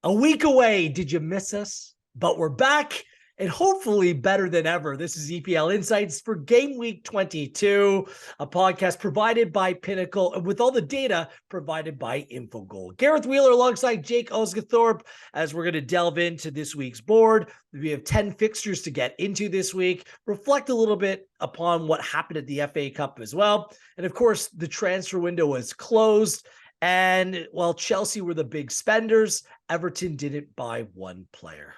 A week away. Did you miss us? But we're back and hopefully better than ever. This is EPL Insights for Gameweek 22, a podcast provided by Pinnacle and with all the data provided by Infogol. Gareth Wheeler alongside Jake Osgathorpe as we're going to delve into this week's board. We have 10 fixtures to get into this week, reflect a little bit upon what happened at the FA Cup as well. And of course, the transfer window was closed. And while Chelsea were the big spenders, Everton didn't buy one player.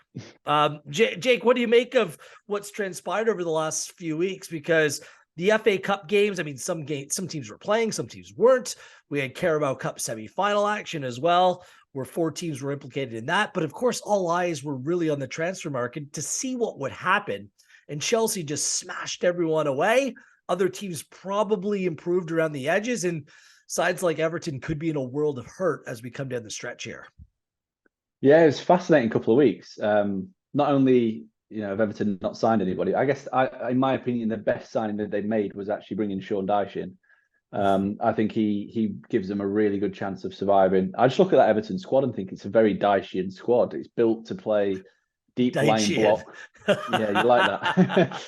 Jake, what do you make of what's transpired over the last few weeks? Because the FA Cup games, I mean, some teams were playing, some teams weren't. We had Carabao Cup semi-final action as well, where 4 teams were implicated in that. But of course, all eyes were really on the transfer market to see what would happen. And Chelsea just smashed everyone away. Other teams probably improved around the edges, and sides like Everton could be in a world of hurt as we come down the stretch here. Yeah, it was a fascinating couple of weeks. Not only, have Everton not signed anybody, I guess, in my opinion, the best signing that they made was actually bringing Sean Dyche in. I think he gives them a really good chance of surviving. I just look at that Everton squad and think it's a very Dychean squad. It's built to play deep line block. Yeah, you like that.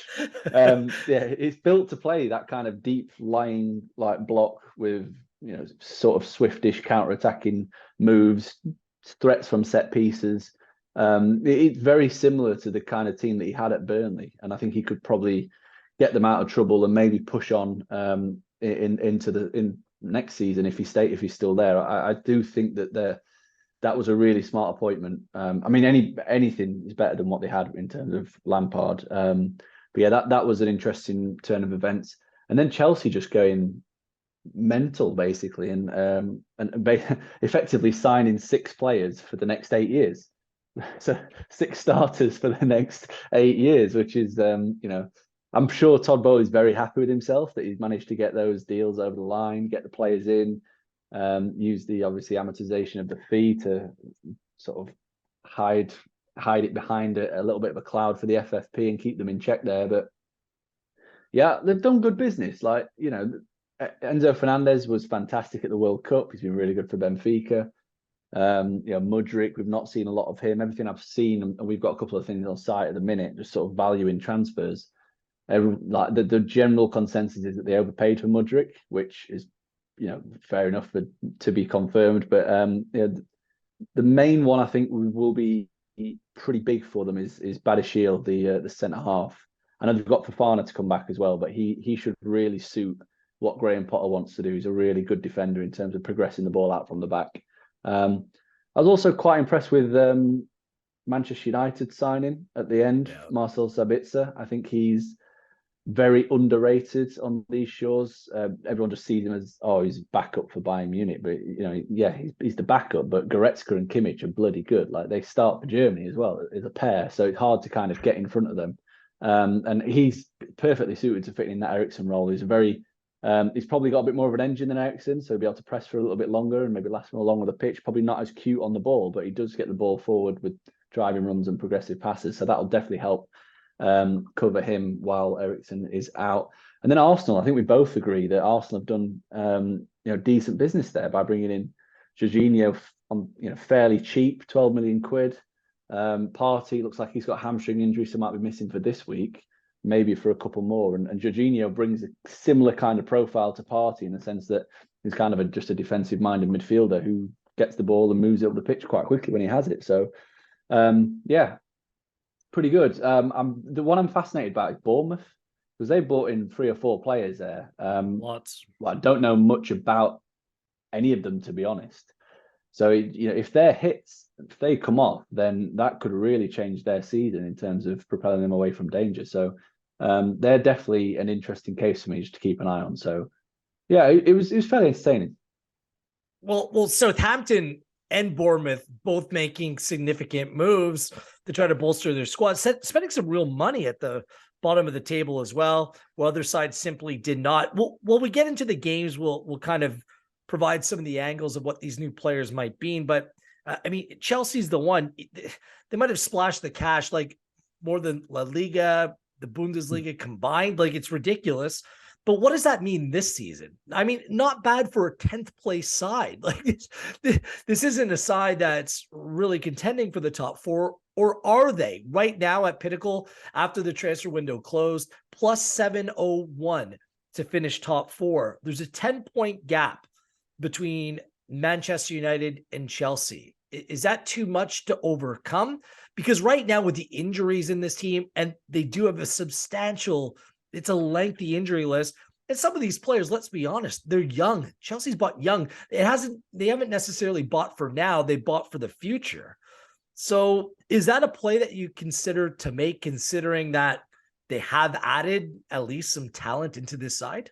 It's built to play that kind of deep lying like block with sort of swiftish counter-attacking moves, threats from set pieces. It's very similar to the kind of team that he had at Burnley, and I think he could probably get them out of trouble and maybe push on into next season if he's still there. I do think that was a really smart appointment. I mean, anything is better than what they had in terms of Lampard. But yeah, that was an interesting turn of events. And then Chelsea just going mental basically, and effectively signing 6 players for the next 8 years. So 6 starters for the next 8 years, which is I'm sure Todd Bowley's very happy with himself that he's managed to get those deals over the line, get the players in. Use the obviously amortization of the fee to sort of hide it behind a little bit of a cloud for the FFP and keep them in check there. But yeah, they've done good business. Like, Enzo Fernandez was fantastic at the World Cup. He's been really good for Benfica. Mudryk, we've not seen a lot of him. Everything I've seen, and we've got a couple of things on site at the minute, just sort of valuing transfers. Like the general consensus is that they overpaid for Mudryk, which is fair enough to be confirmed. But the main one I think will be pretty big for them is Badiashile, the centre half. I know they've got Fofana to come back as well, but he should really suit what Graham Potter wants to do. He's a really good defender in terms of progressing the ball out from the back. I was also quite impressed with Manchester United signing at the end, yeah. Marcel Sabitzer. I think he's very underrated on these shores. Everyone just sees him as, he's backup for Bayern Munich, but he's the backup. But Goretzka and Kimmich are bloody good. Like, they start for Germany as well as a pair, so it's hard to kind of get in front of them. And he's perfectly suited to fit in that Eriksen role. He's he's probably got a bit more of an engine than Eriksen, so he'll be able to press for a little bit longer and maybe last more along with the pitch. Probably not as cute on the ball, but he does get the ball forward with driving runs and progressive passes, so that'll definitely help cover him while Eriksen is out. And then Arsenal, I think we both agree that Arsenal have done decent business there by bringing in Jorginho on fairly cheap, 12 million quid. Partey looks like he's got a hamstring injury, so might be missing for this week, maybe for a couple more. And Jorginho brings a similar kind of profile to Partey in the sense that he's kind of just a defensive-minded midfielder who gets the ball and moves up the pitch quite quickly when he has it. So pretty good. The one I'm fascinated about is Bournemouth, because they brought in 3 or 4 players there. Lots. Well, I don't know much about any of them, to be honest. So if they're hits, if they come off, then that could really change their season in terms of propelling them away from danger. So they're definitely an interesting case for me just to keep an eye on. So yeah, it was fairly entertaining. Well, Southampton and Bournemouth both making significant moves to try to bolster their squad, spending some real money at the bottom of the table as well, while other sides simply did not. Well, we get into the games, we'll kind of provide some of the angles of what these new players might be. But I mean, Chelsea's the one. They might have splashed the cash like more than La Liga, the Bundesliga combined. Like, it's ridiculous. But what does that mean this season? I mean, not bad for a 10th place side. Like this isn't a side that's really contending for the top four, or are they right now at Pinnacle after the transfer window closed, plus 701 to finish top four? There's a 10-point gap between Manchester United and Chelsea. Is that too much to overcome? Because right now with the injuries in this team, and they do have a substantial, it's a lengthy injury list. And some of these players, let's be honest, they're young. Chelsea's bought young. They haven't necessarily bought for now. They bought for the future. So is that a play that you consider to make, considering that they have added at least some talent into this side?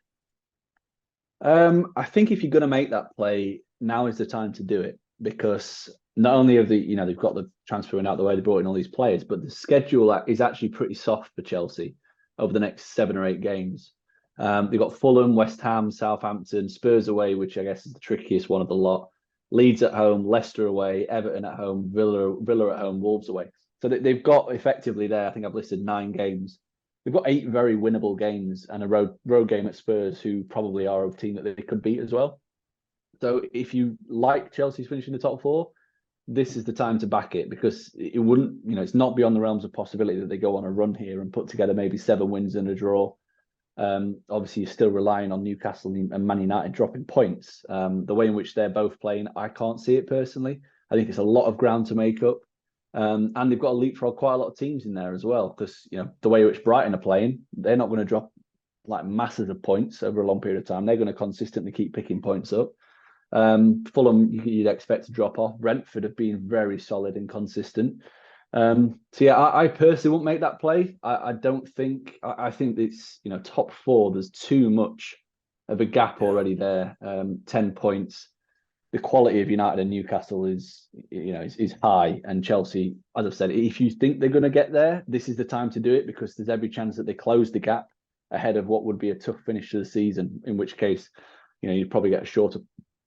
I think if you're going to make that play, now is the time to do it, because not only have they've got the transfer out the way, they brought in all these players, but the schedule is actually pretty soft for Chelsea over the next 7 or 8 games. They've got Fulham, West Ham, Southampton, Spurs away, which I guess is the trickiest one of the lot. Leeds at home, Leicester away, Everton at home, Villa at home, Wolves away. So they've got effectively there, I think I've listed 9 games. They've got 8 very winnable games and a road game at Spurs, who probably are a team that they could beat as well. So if you like Chelsea's finishing the top 4, this is the time to back it, because it wouldn't, it's not beyond the realms of possibility that they go on a run here and put together maybe 7 wins and a draw. Obviously, you're still relying on Newcastle and Man United dropping points. The way in which they're both playing, I can't see it personally. I think it's a lot of ground to make up. And they've got to leapfrog quite a lot of teams in there as well, because the way in which Brighton are playing, they're not going to drop like masses of points over a long period of time. They're going to consistently keep picking points up. Fulham, you'd expect to drop off. Brentford have been very solid and consistent. So yeah, I personally won't make that play. I don't think. I think it's top 4. There's too much of a gap already there. 10 points. The quality of United and Newcastle is high, and Chelsea, as I've said, if you think they're going to get there, this is the time to do it, because there's every chance that they close the gap ahead of what would be a tough finish to the season. In which case, you'd probably get a shorter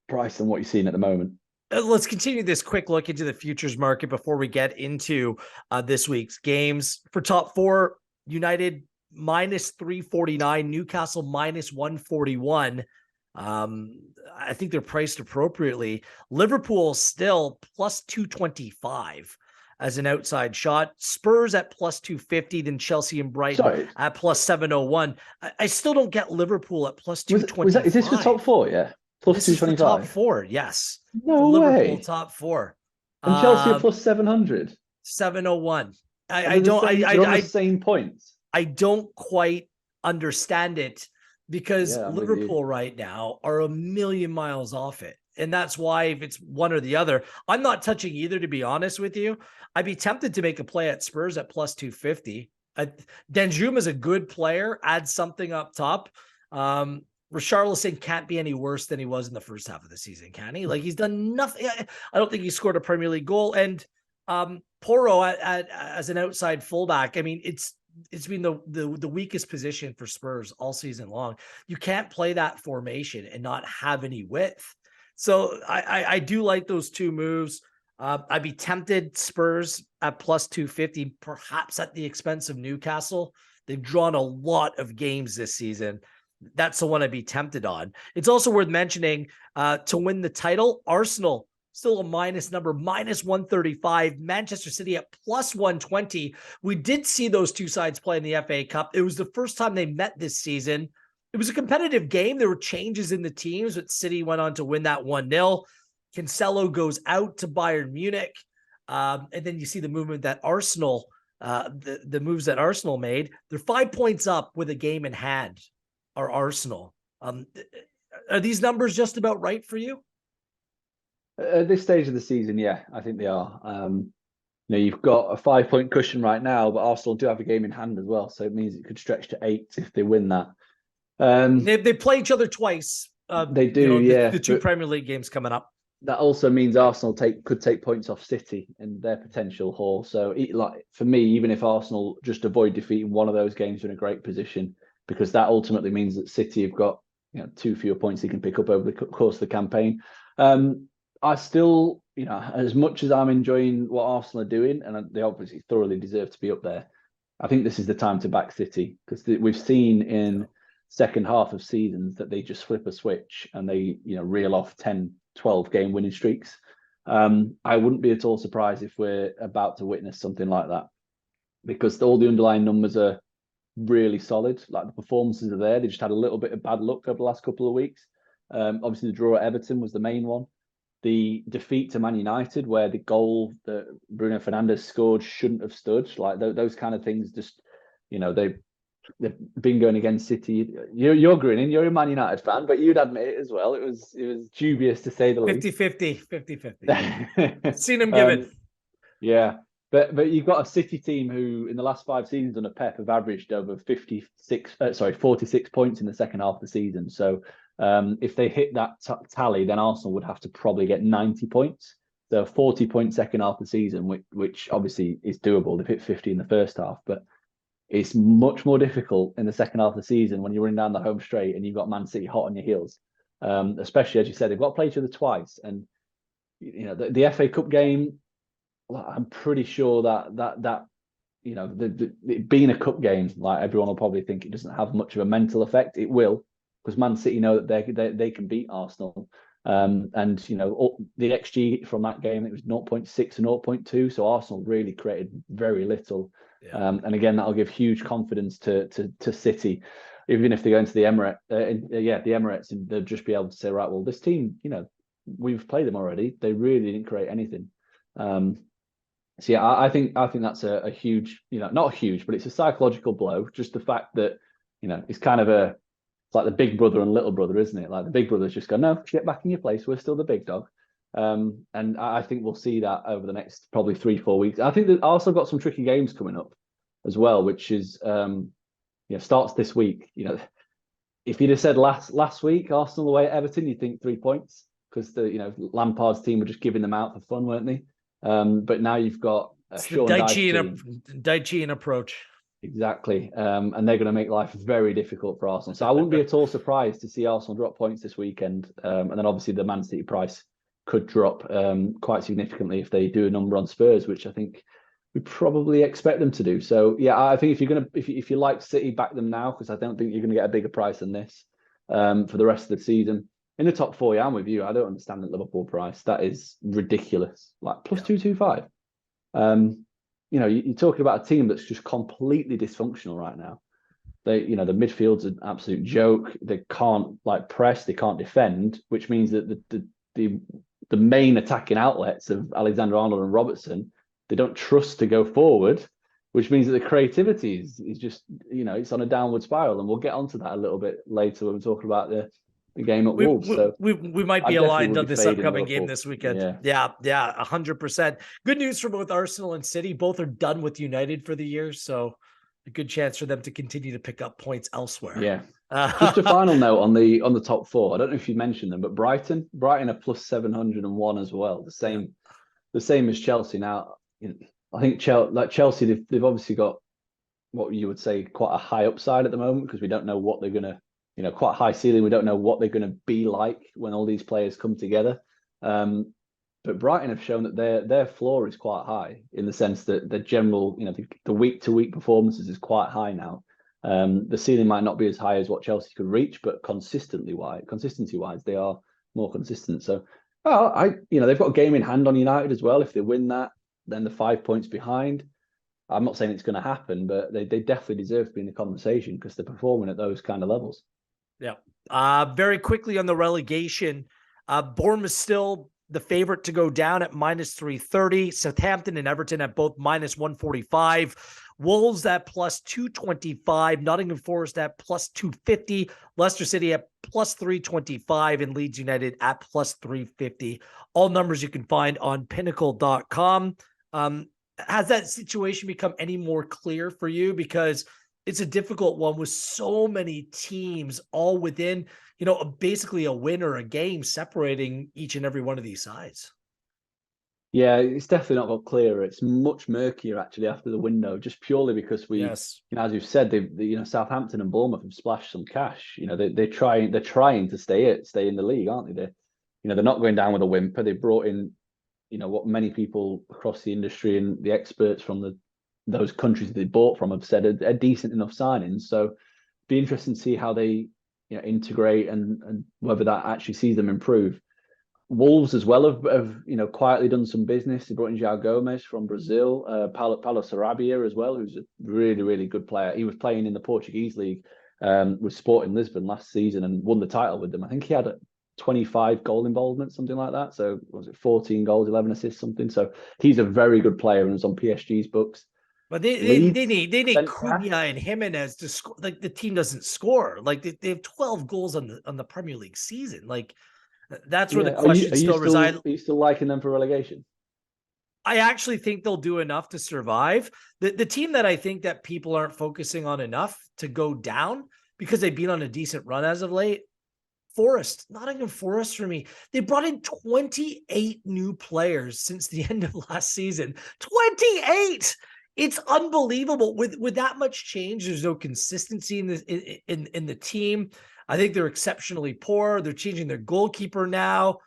price than what you're seeing at the moment. Let's continue this quick look into the futures market before we get into this week's games. For top 4, United minus 349, Newcastle minus 141. I think they're priced appropriately. Liverpool still plus 225 as an outside shot. Spurs at plus 250, then Chelsea and Brighton at plus 701. I still don't get Liverpool at plus 225. Is this for top 4? Yeah. Plus 225. Top 4, yes. No Liverpool way. top 4. And Chelsea are plus 700. 701. They're the same points. I don't quite understand it, because Liverpool right now are a million miles off it. And that's why, if it's one or the other, I'm not touching either, to be honest with you. I'd be tempted to make a play at Spurs at plus 250. Danjuma is a good player. Add something up top. Richarlison can't be any worse than he was in the first half of the season, can he? Like, he's done nothing. I don't think he scored a Premier League goal. And Porro as an outside fullback, I mean, it's been the weakest position for Spurs all season long. You can't play that formation and not have any width. So I do like those 2 moves. I'd be tempted Spurs at plus 250, perhaps at the expense of Newcastle. They've drawn a lot of games this season. That's the one I'd be tempted on. It's also worth mentioning to win the title, Arsenal still a minus number, minus 135. Manchester City at plus 120. We did see those 2 sides play in the FA Cup. It was the first time they met this season. It was a competitive game. There were changes in the teams, but City went on to win that 1-0. Cancelo goes out to Bayern Munich. And then you see the movement that Arsenal, the moves that Arsenal made. They're 5 points up with a game in hand. Are Arsenal. Are these numbers just about right for you? At this stage of the season, yeah, I think they are. You've got a 5-point cushion right now, but Arsenal do have a game in hand as well, so it means it could stretch to 8 if they win that. They play each other twice. They do, yeah. The 2 Premier League games coming up. That also means Arsenal could take points off City and their potential haul. So, for me, even if Arsenal just avoid defeating one of those games, they're in a great position, because that ultimately means that City have got 2 fewer points they can pick up over the course of the campaign. I still, as much as I'm enjoying what Arsenal are doing, and they obviously thoroughly deserve to be up there, I think this is the time to back City, because we've seen in second half of seasons that they just flip a switch and they, reel off 10, 12 game winning streaks. I wouldn't be at all surprised if we're about to witness something like that, because all the underlying numbers are really solid. Like, the performances are there. They just had a little bit of bad luck over the last couple of weeks. Obviously, the draw at Everton was the main one. The defeat to Man United, where the goal that Bruno Fernandes scored shouldn't have stood. Like, those kind of things, just, they've been going against City. You're grinning. You're a Man United fan, but you'd admit it as well. It was dubious, to say the least. 50-50. Seen him give it. Yeah. But you've got a City team who, in the last 5 seasons under Pep, have averaged over 46 points in the second half of the season. So if they hit that tally, then Arsenal would have to probably get 90 points. So 40-point second half of the season, which obviously is doable. They've hit 50 in the first half, but it's much more difficult in the second half of the season when you're running down the home straight and you've got Man City hot on your heels. Especially, as you said, they've got to play each other twice. And, the FA Cup game, I'm pretty sure that being a cup game, like, everyone will probably think it doesn't have much of a mental effect. It will, because Man City know that they can beat Arsenal. And the XG from that game, it was 0.6 and 0.2. So Arsenal really created very little. Yeah. And again, that'll give huge confidence to City, even if they go into the Emirates, and they'll just be able to say, right, well, this team, we've played them already. They really didn't create anything. So yeah, I think that's a huge, not huge, but it's a psychological blow. Just the fact that, it's kind of it's like the big brother and little brother, isn't it? Like, the big brother's just go, no, get back in your place. We're still the big dog. And I think we'll see that over the next probably 3-4 weeks. I think that also got some tricky games coming up as well, which is, starts this week. If you'd have said last week, Arsenal away at Everton, you'd think 3 points, because Lampard's team were just giving them out for fun, weren't they? But now you've got Sean Dyche approach. Exactly. And they're going to make life very difficult for Arsenal. So I wouldn't be at all surprised to see Arsenal drop points this weekend. And then obviously the Man City price could drop quite significantly if they do a number on Spurs, which I think we probably expect them to do. So yeah, I think if you like City, back them now, because I don't think you're going to get a bigger price than this for the rest of the season. In the top 4, I'm with you. I don't understand the Liverpool price. That is ridiculous. Like, plus 225. You're talking about a team that's just completely dysfunctional right now. The midfield's an absolute joke. They can't press, they can't defend, which means that the main attacking outlets of Alexander-Arnold and Robertson, they don't trust to go forward, which means that the creativity is just, it's on a downward spiral. And we'll get onto that a little bit later when we're talking about the game at Wolves. So we might be aligned on this upcoming game this weekend. Yeah, 100%. Good news for both Arsenal and City. Both are done with United for the year, so a good chance for them to continue to pick up points elsewhere. Yeah. Just a final note on the top 4. I don't know if you mentioned them, but Brighton are plus 701 as well. The same as Chelsea. Now, I think Chelsea, they've obviously got what you would say quite a high upside at the moment, because we don't know what they're going to, quite high ceiling. We don't know what they're going to be like when all these players come together. But Brighton have shown that their floor is quite high, in the sense that the general, the week-to-week performances is quite high now. The ceiling might not be as high as what Chelsea could reach, but consistency-wise, they are more consistent. So, they've got a game in hand on United as well. If they win that, then they're 5 points behind. I'm not saying it's going to happen, but they definitely deserve to be in the conversation, because they're performing at those kind of levels. Yeah. Very quickly on the relegation, Bournemouth still the favorite to go down at minus 330. Southampton and Everton at both minus 145. Wolves at plus 225. Nottingham Forest at plus 250. Leicester City at plus 325. And Leeds United at plus 350. All numbers you can find on pinnacle.com. Has that situation become any more clear for you? Because it's a difficult one with so many teams all within, basically a win or a game separating each and every one of these sides. Yeah, it's definitely not got clearer. It's much murkier actually after the window, just purely because as you've said, Southampton and Bournemouth have splashed some cash. They're trying to stay in the league, aren't they? They're not going down with a whimper. They brought in, what many people across the industry and the experts from those countries that they bought from have said are decent enough signings. So be interesting to see how they integrate and whether that actually sees them improve. Wolves as well have quietly done some business. They brought in João Gomes from Brazil, Paulo Sarabia as well, who's a really, really good player. He was playing in the Portuguese league with Sporting Lisbon last season and won the title with them. I think he had 25 goal involvement, something like that. So was it 14 goals, 11 assists, something? So he's a very good player and was on PSG's books. But they need Cunha and Jimenez to score. Like the team doesn't score. Like they have 12 goals on the Premier League season. Like that's where the question still resides. Are you still liking them for relegation? I actually think they'll do enough to survive. The team that I think that people aren't focusing on enough to go down because they've been on a decent run as of late. Nottingham Forest for me. They brought in 28 new players since the end of last season. 28. It's unbelievable. With that much change, there's no consistency in the team. I think they're exceptionally poor. They're changing their goalkeeper now.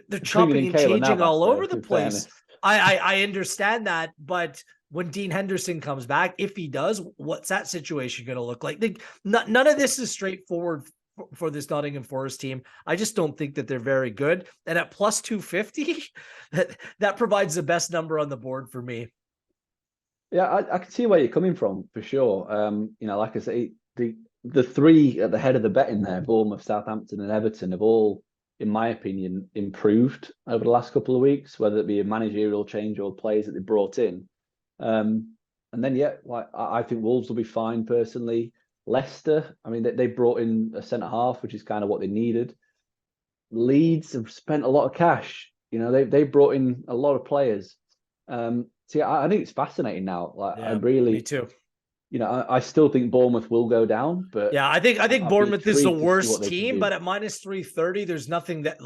They're chopping and changing all over the place. I understand that, but when Dean Henderson comes back, if he does, what's that situation going to look like? None of this is straightforward for this Nottingham Forest team. I just don't think that they're very good. And at plus 250, that provides the best number on the board for me. Yeah, I can see where you're coming from for sure. Like I say, the three at the head of the betting there, Bournemouth, Southampton, and Everton, have all, in my opinion, improved over the last couple of weeks, whether it be a managerial change or players that they brought in. And then, I think Wolves will be fine personally. Leicester, I mean, they brought in a centre half, which is kind of what they needed. Leeds have spent a lot of cash. They brought in a lot of players. So I think it's fascinating now. Me too. I still think Bournemouth will go down, but yeah, I think Bournemouth is the worst team, but at minus 330, there's nothing that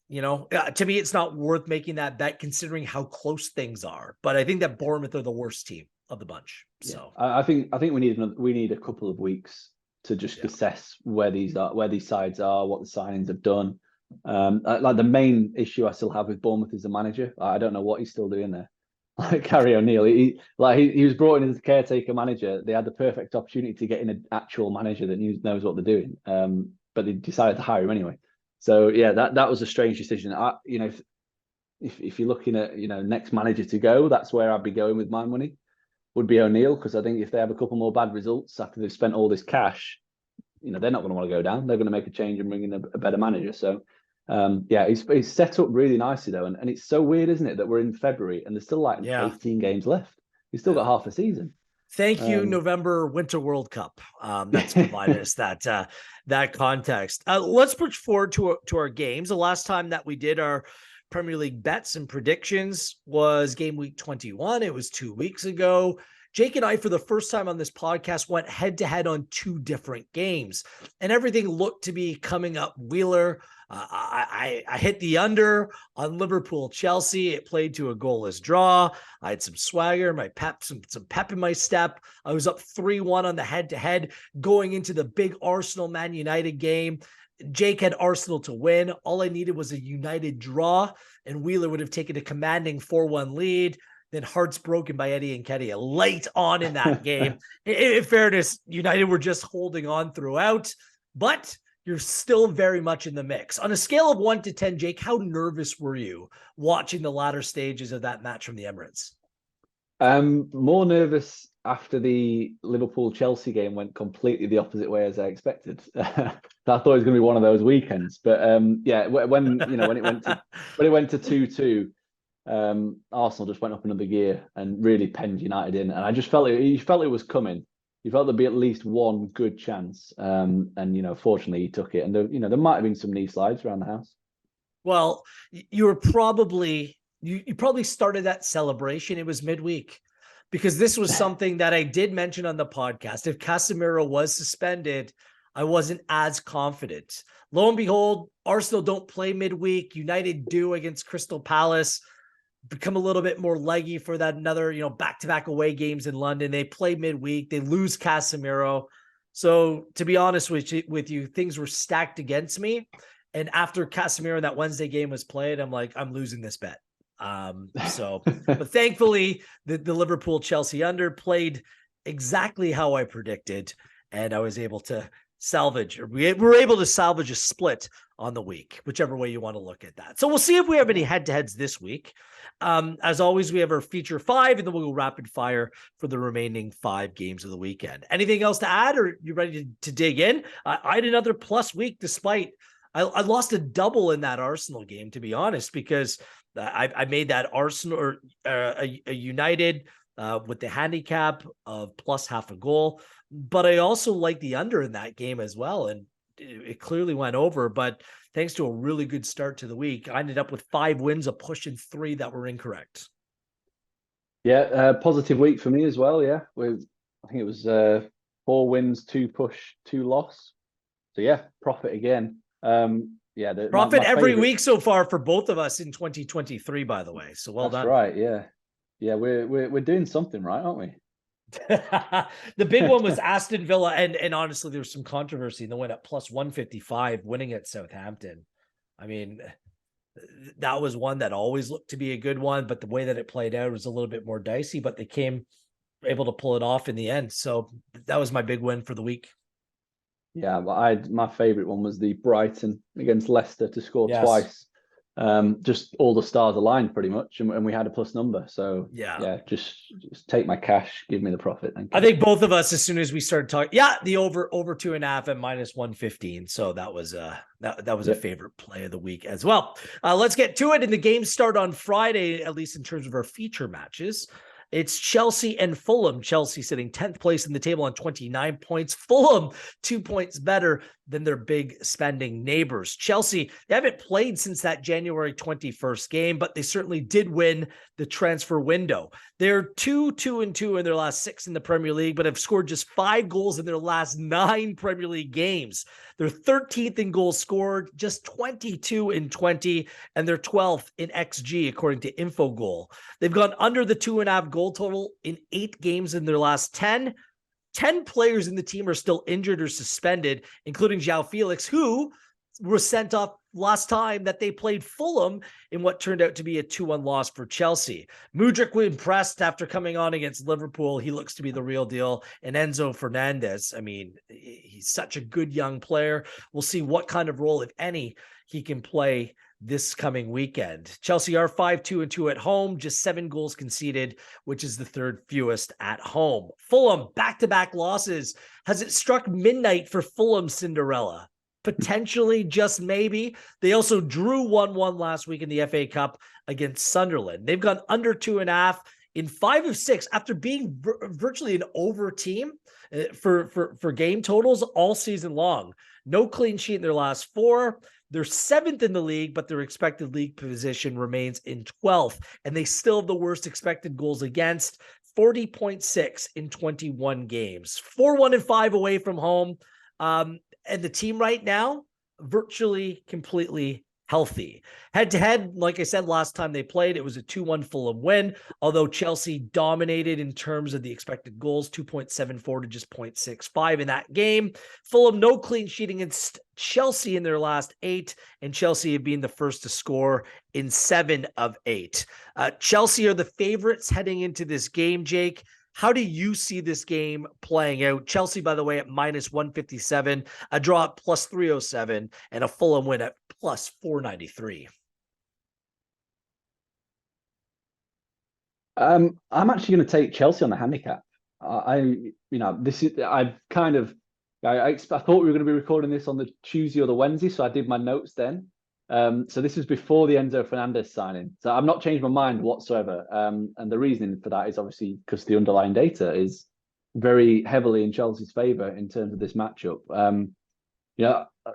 to me, it's not worth making that bet considering how close things are. But I think that Bournemouth are the worst team of the bunch. So I think we need a couple of weeks to just assess where these sides are, what the signings have done. Like the main issue I still have with Bournemouth is the manager. I don't know what he's still doing there. Like Gary O'Neill, he was brought in as a caretaker manager. They had the perfect opportunity to get in an actual manager that knows what they're doing. But they decided to hire him anyway. So yeah, that was a strange decision. If you're looking at next manager to go, that's where I'd be going with my money. Would be O'Neill, because I think if they have a couple more bad results after they've spent all this cash, they're not going to want to go down. They're going to make a change and bring in a better manager. So he's set up really nicely though, and it's so weird, isn't it, that we're in February and there's still 18 games left. He's still got half a season. Thank you, November Winter World Cup. That's provided us that context. Let's push forward to our games. The last time that we did our Premier League bets and predictions was game week 21. It was 2 weeks ago. Jake and I, for the first time on this podcast, went head-to-head on two different games, and everything looked to be coming up Wheeler. I hit the under on Liverpool-Chelsea. It played to a goalless draw. I had some swagger, some pep in my step. I was up 3-1 on the head-to-head going into the big Arsenal-Man United game. Jake had Arsenal to win. All I needed was a United draw, and Wheeler would have taken a commanding 4-1 lead. Then hearts broken by Eddie Nketiah late on in that game. In fairness, United were just holding on throughout, but you're still very much in the mix. On a scale of 1 to 10, Jake, how nervous were you watching the latter stages of that match from the Emirates? More nervous after the Liverpool-Chelsea game went completely the opposite way as I expected. I thought it was going to be one of those weekends, but when it went to 2-2. Arsenal just went up another gear and really penned United in, and I just felt it was coming. You felt there'd be at least one good chance, and fortunately he took it. And there might have been some knee slides around the house. Well, you probably started that celebration. It was midweek, because this was something that I did mention on the podcast. If Casemiro was suspended, I wasn't as confident. Lo and behold, Arsenal don't play midweek. United do against Crystal Palace. Become a little bit more leggy for that another, back-to-back away games in London. They play midweek. They lose Casemiro. So to be honest with you, things were stacked against me. And after Casemiro in that Wednesday game was played, I'm like, I'm losing this bet. But thankfully the Liverpool Chelsea under played exactly how I predicted. and I was able to salvage, or we were able to salvage a split on the week, whichever way you want to look at that. So we'll see if we have any head-to-heads this week. As always, we have our feature 5, and then we'll go rapid fire for the remaining 5 games of the weekend. Anything else to add, or you ready to dig in? I had another plus week, despite I lost a double in that Arsenal game, to be honest, because I made that Arsenal or a United with the handicap of plus half a goal. But I also like the under in that game as well. And it clearly went over. But thanks to a really good start to the week, I ended up with 5 wins, a push, and 3 that were incorrect. Yeah, positive week for me as well. Yeah, I think it was 4 wins, 2 push, 2 loss. So yeah, profit again. Yeah, profit every week so far for both of us in 2023, by the way. So well done. That's right. Yeah, yeah, we're doing something right, aren't we? The big one was Aston Villa, and honestly, there was some controversy in the win at plus 155, winning at Southampton. I mean, that was one that always looked to be a good one, but the way that it played out was a little bit more dicey, but they came able to pull it off in the end. So that was my big win for the week. Yeah, but my favorite one was the Brighton against Leicester to score twice. Just all the stars aligned pretty much, and we had a plus number. So yeah, just take my cash, give me the profit. Thank you. I think both of us, as soon as we started talking, the over 2.5 at minus 115. So that was a favorite play of the week as well. Let's get to it. And the games start on Friday, at least in terms of our feature matches. It's Chelsea and Fulham. Chelsea sitting 10th place in the table on 29 points. Fulham 2 points better than their big spending neighbors. Chelsea, they haven't played since that January 21st game, but they certainly did win the transfer window. They're 2-2-2 in their last 6 in the Premier League, but have scored just 5 goals in their last 9 Premier League games. They're 13th in goals scored, just 22 in 20, and they're 12th in XG, according to Infogol. They've gone under the 2.5 goal total in 8 games in their last 10. 10 players in the team are still injured or suspended, including João Felix, who was sent off last time that they played Fulham in what turned out to be a 2-1 loss for Chelsea. Mudryk was impressed after coming on against Liverpool. He looks to be the real deal. And Enzo Fernandez, I mean, he's such a good young player. We'll see what kind of role, if any, he can play this coming weekend. Chelsea are 5-2-2 at home, just 7 goals conceded, which is the 3rd fewest at home. Fulham, back-to-back losses. Has it struck midnight for Fulham Cinderella? Potentially, just maybe. They also drew 1-1 last week in the FA Cup against Sunderland. They've gone under 2.5 in 5 of 6 after being virtually an over team for game totals all season long. No clean sheet in their last 4. They're 7th in the league, but their expected league position remains in 12th, and they still have the worst expected goals against, 40.6 in 21 games. 4-1-5 away from home. And the team right now, virtually completely healthy. Head-to-head, like I said, last time they played, it was a 2-1 Fulham win, although Chelsea dominated in terms of the expected goals, 2.74 to just 0.65 in that game. Fulham, no clean sheet against Chelsea in their last 8, and Chelsea have been the first to score in 7 of 8. Chelsea are the favorites heading into this game, Jake. How do you see this game playing out? Chelsea, by the way, at minus 157, a draw at plus 307, and a Fulham win at plus 493. I'm actually going to take Chelsea on the handicap. I thought we were going to be recording this on the Tuesday or the Wednesday, so I did my notes then. So this was before the Enzo Fernandez signing. So I've not changed my mind whatsoever. And the reasoning for that is obviously because the underlying data is very heavily in Chelsea's favour in terms of this matchup.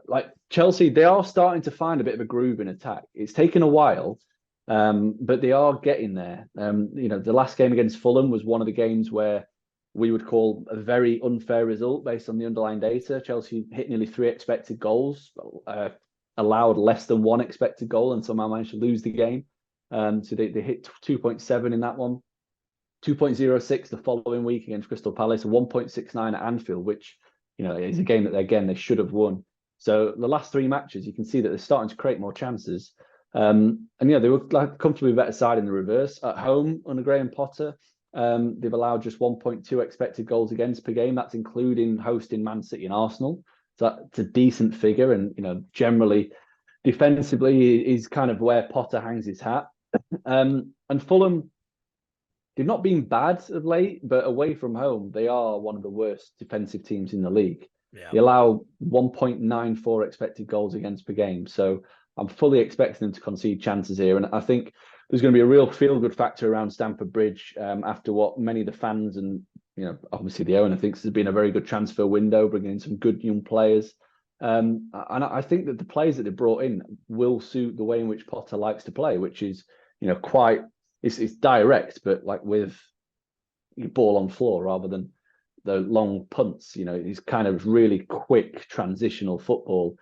Like Chelsea, they are starting to find a bit of a groove in attack. It's taken a while, but they are getting there. The last game against Fulham was one of the games where we would call a very unfair result based on the underlying data. Chelsea hit nearly 3 expected goals, allowed less than 1 expected goal, and somehow managed to lose the game. So they hit 2.7 in that one, 2.06 the following week against Crystal Palace, and 1.69 at Anfield, which is a game that again they should have won. So the last 3 matches, you can see that they're starting to create more chances. They were comfortably better side in the reverse at home under Graham Potter. They've allowed just 1.2 expected goals against per game. That's including hosting Man City and Arsenal. So that's a decent figure. And, generally defensively is kind of where Potter hangs his hat. And Fulham, they've not been bad of late, but away from home, they are one of the worst defensive teams in the league. Yeah. They allow 1.94 expected goals against per game. So I'm fully expecting them to concede chances here. And I think there's going to be a real feel-good factor around Stamford Bridge after what many of the fans and, obviously the owner thinks has been a very good transfer window, bringing in some good young players. And I think that the players that they brought in will suit the way in which Potter likes to play, which is, quite, it's direct, but like with ball on floor rather than the long punts. He's kind of really quick transitional football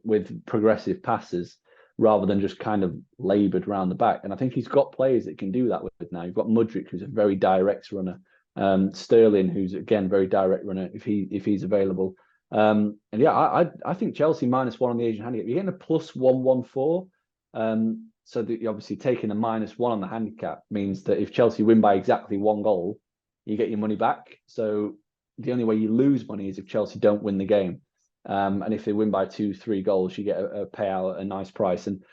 with progressive passes rather than just kind of laboured around the back. And I think he's got players that can do that with now. You've got Mudryk, who's a very direct runner. Sterling, who's again very direct runner if he's available. And yeah, I think Chelsea -1 on the Asian handicap. You're getting a +114. So that you're obviously taking a -1 on the handicap means that if Chelsea win by exactly 1 goal, you get your money back. So the only way you lose money is if Chelsea don't win the game. And if they win by 2-3 goals, you get a payout, a nice price. And,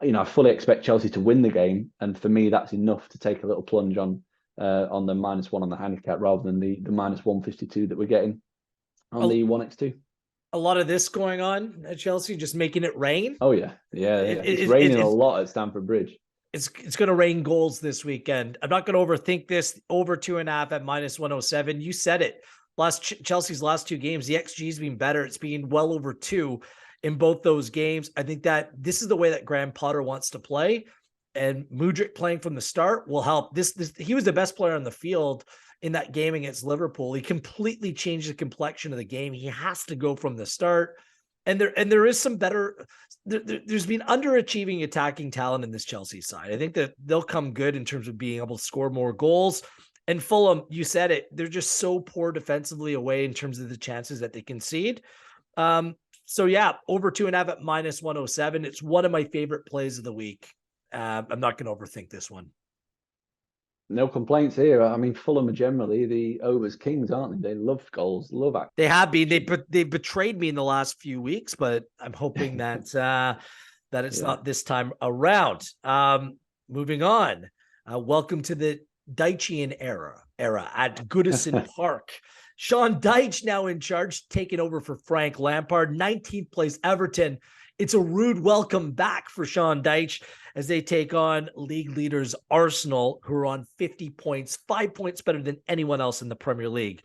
I fully expect Chelsea to win the game. And for me, that's enough to take a little plunge on the -1 on the handicap rather than the -152 that we're getting on the 1x2. A lot of this going on at Chelsea, just making it rain. Oh, yeah. It's raining a lot at Stamford Bridge. It's going to rain goals this weekend. I'm not going to overthink this. Over 2.5 at -107. You said it. Chelsea's last 2 games, the XG's been better. It's been well over 2 in both those games. I think that this is the way that Graham Potter wants to play, and Mudryk playing from the start will help. He was the best player on the field in that game against Liverpool. He completely changed the complexion of the game. He has to go from the start. And there is some better. There's been underachieving attacking talent in this Chelsea side. I think that they'll come good in terms of being able to score more goals. And Fulham, you said it, they're just so poor defensively away in terms of the chances that they concede. So yeah, over 2.5 at -107. It's one of my favorite plays of the week. I'm not going to overthink this one. No complaints here. I mean, Fulham are generally the overs kings, aren't they? They love goals, love action. They have been. They betrayed me in the last few weeks, but I'm hoping that that it's not this time around. Moving on. Welcome to the Dychean era at Goodison Park. Sean Dyche now in charge, taking over for Frank Lampard. 19th place Everton. It's a rude welcome back for Sean Dyche as they take on league leaders Arsenal, who are on 50 points, 5 points better than anyone else in the Premier League.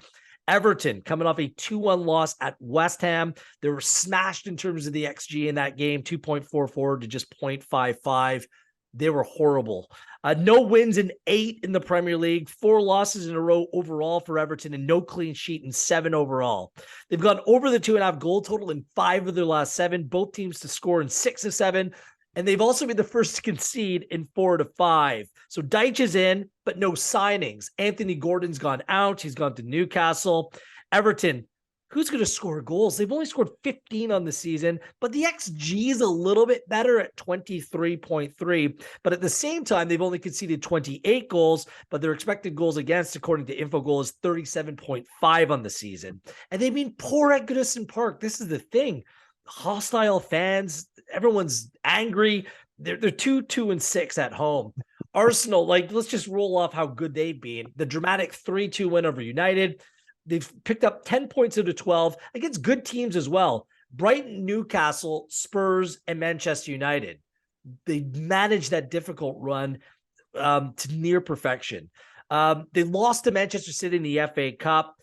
Everton coming off a 2-1 loss at West Ham. They were smashed in terms of the XG in that game, 2.44 to just 0.55. They were horrible. No wins in 8 in the Premier League, 4 losses in a row overall for Everton, and no clean sheet in 7 overall. They've gone over the 2.5 goal total in 5 of their last 7, both teams to score in 6 of 7. And they've also been the first to concede in 4 of 5. So Dyche is in, but no signings. Anthony Gordon's gone out. He's gone to Newcastle. Everton, who's going to score goals? They've only scored 15 on the season, but the XG is a little bit better at 23.3. But at the same time, they've only conceded 28 goals, but their expected goals against, according to Infogol, is 37.5 on the season. And they've been poor at Goodison Park. This is the thing. Hostile fans, everyone's angry. They're 2-2-6 at home. Arsenal, let's just roll off how good they've been. The dramatic 3-2 win over United. They've picked up 10 points out of 12 against good teams as well. Brighton, Newcastle, Spurs, and Manchester United. They managed that difficult run to near perfection. They lost to Manchester City in the FA Cup.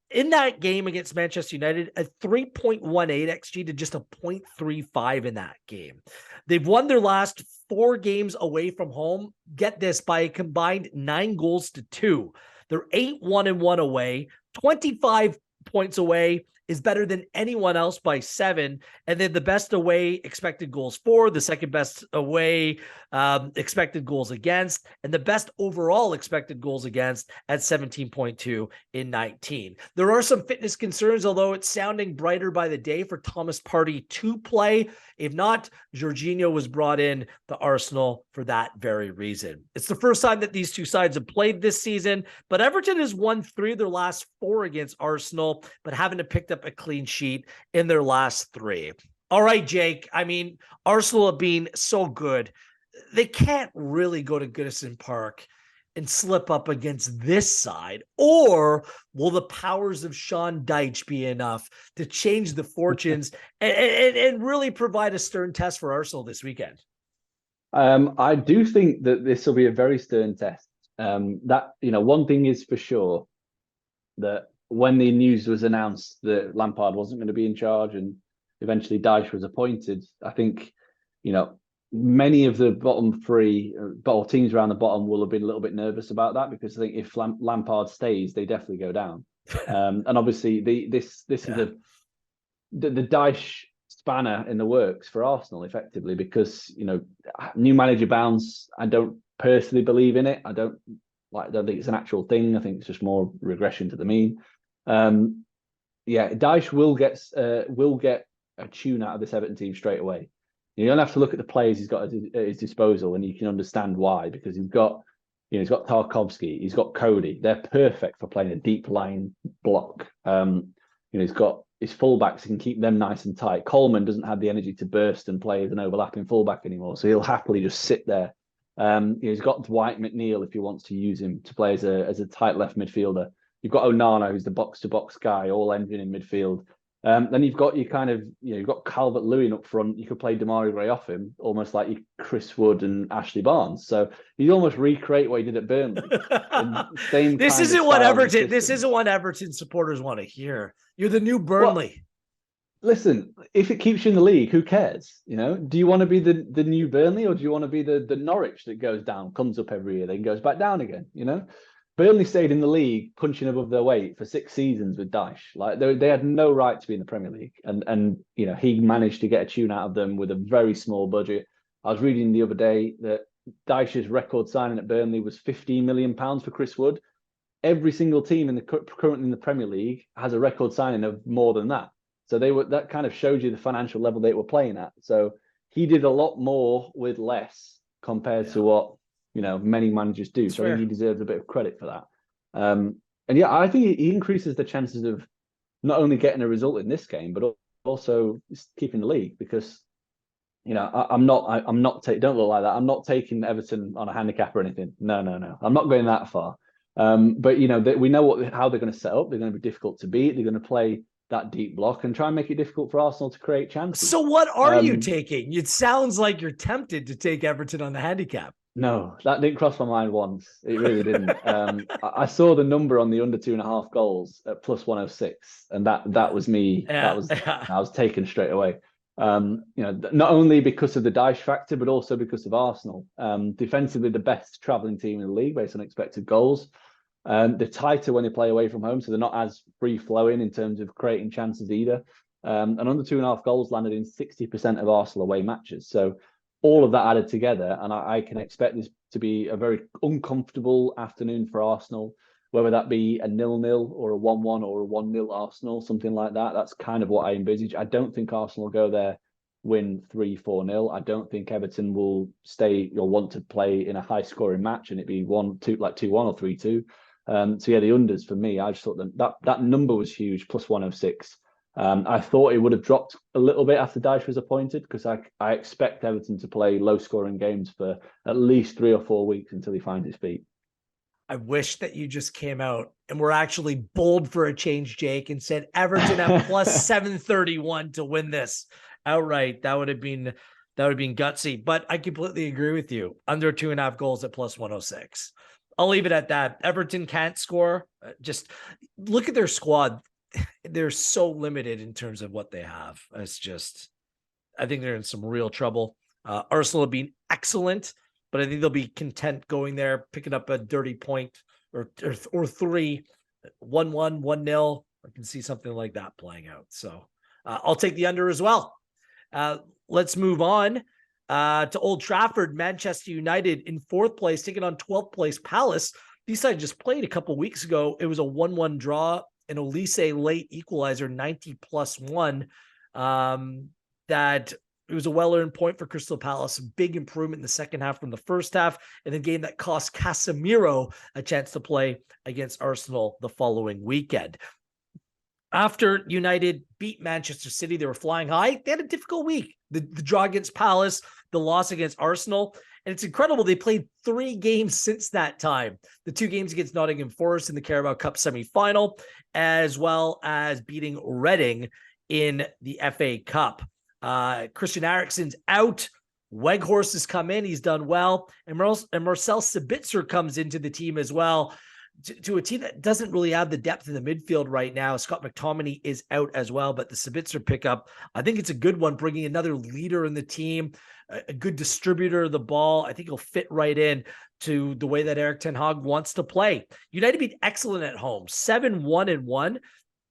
In that game against Manchester United, a 3.18 XG to just a 0.35 in that game. They've won their last 4 games away from home. Get this, by a combined 9 goals to 2. They're 8-1-1 away, 25 points away, is better than anyone else by 7. And then the best away expected goals for, the second best away expected goals against, and the best overall expected goals against at 17.2 in 19. There are some fitness concerns, although it's sounding brighter by the day for Thomas Partey to play. If not, Jorginho was brought in to Arsenal for that very reason. It's the first time that these two sides have played this season, but Everton has won 3 of their last 4 against Arsenal, but haven't picked up a clean sheet in their last 3. All right, Jake. I mean, Arsenal have been so good. They can't really go to Goodison Park and slip up against this side, or will the powers of Sean Dyche be enough to change the fortunes and really provide a stern test for Arsenal this weekend? I do think that this will be a very stern test. That, one thing is for sure, that when the news was announced that Lampard wasn't going to be in charge and eventually Dyche was appointed, I think, many of the bottom 3 teams around the bottom will have been a little bit nervous about that, because I think if Lampard stays, they definitely go down. And obviously this is the Dyche spanner in the works for Arsenal, effectively, because new manager bounce. I don't personally believe in it. I don't think it's an actual thing. I think it's just more regression to the mean. Dyche will get a tune out of this Everton team straight away. You don't have to look at the players he's got at his disposal, and you can understand why, because he's got Tarkowski, he's got Cody. They're perfect for playing a deep line block. He's got his fullbacks, he can keep them nice and tight. Coleman doesn't have the energy to burst and play as an overlapping fullback anymore, so he'll happily just sit there. He's got Dwight McNeil if he wants to use him to play as a tight left midfielder. You've got Onana, who's the box-to-box guy, all engine in midfield. Then you've got you've got Calvert-Lewin up front. You could play Demarai Gray off him, almost like you Chris Wood and Ashley Barnes. So you almost recreate what he did at Burnley. This isn't what Everton supporters want to hear. You're the new Burnley. Well, listen, if it keeps you in the league, who cares? Do you want to be the new Burnley, or do you want to be the Norwich that goes down, comes up every year, then goes back down again? Burnley stayed in the league, punching above their weight for 6 seasons with Dyche. Like they had no right to be in the Premier League, and he managed to get a tune out of them with a very small budget. I was reading the other day that Dyche's record signing at Burnley was £15 million for Chris Wood. Every single team currently in the Premier League has a record signing of more than that. So that kind of showed you the financial level they were playing at. So he did a lot more with less compared to what many managers do. So I think he deserves a bit of credit for that. I think he increases the chances of not only getting a result in this game, but also keeping the league, because I'm not don't look like that. I'm not taking Everton on a handicap or anything. No. I'm not going that far. But we know how they're going to set up. They're going to be difficult to beat. They're going to play that deep block and try and make it difficult for Arsenal to create chances. So what are you taking? It sounds like you're tempted to take Everton on the handicap. No, that didn't cross my mind once. It really didn't. I saw the number on the under 2.5 goals at plus 106, and that was me. Yeah. I was taken straight away. Not only because of the Dyche factor, but also because of Arsenal. Defensively, the best travelling team in the league based on expected goals. They're tighter when they play away from home, so they're not as free flowing in terms of creating chances either. And under 2.5 goals landed in 60% of Arsenal away matches. So all of that added together, and I can expect this to be a very uncomfortable afternoon for Arsenal, whether that be a 0-0 or a 1-1 or a 1-0 Arsenal, something like that. That's kind of what I envisage. I don't think Arsenal will go there, win 3-4-0. I don't think Everton will stay or want to play in a high-scoring match and it be 1-2, like 2-1 or 3-2. The unders for me, I just thought that number was huge, plus 106. I thought it would have dropped a little bit after Dyche was appointed, because I expect Everton to play low-scoring games for at least 3 or 4 weeks until he finds his feet. I wish that you just came out and were actually bold for a change, Jake, and said Everton at plus 731 to win this outright. That would have been gutsy. But I completely agree with you. Under 2.5 goals at plus 106. I'll leave it at that. Everton can't score. Just look at their squad. They're so limited in terms of what they have. It's just, I think they're in some real trouble. Arsenal have been excellent, but I think they'll be content going there, picking up a dirty point or 3, 1-1, 1-0, I can see something like that playing out. So I'll take the under as well. Let's move on to Old Trafford. Manchester United in 4th place, taking on 12th place Palace. These sides just played a couple weeks ago. It was a 1-1 draw, an Olise late equalizer, 90+1. That it was a well-earned point for Crystal Palace. Big improvement in the second half from the first half, and a game that cost Casemiro a chance to play against Arsenal the following weekend. After United beat Manchester City, they were flying high. They had a difficult week. The draw against Palace, the loss against Arsenal. And it's incredible. They played 3 games since that time. The 2 games against Nottingham Forest in the Carabao Cup semifinal, as well as beating Reading in the FA Cup. Christian Eriksen's out. Weghorst has come in. He's done well. And Marcel Sabitzer comes into the team as well. To a team that doesn't really have the depth in the midfield right now. Scott McTominay is out as well, but the Sabitzer pickup, I think it's a good one, bringing another leader in the team, a good distributor of the ball. I think he'll fit right in to the way that Erik ten Hag wants to play. United beat excellent at home, 7-1-1.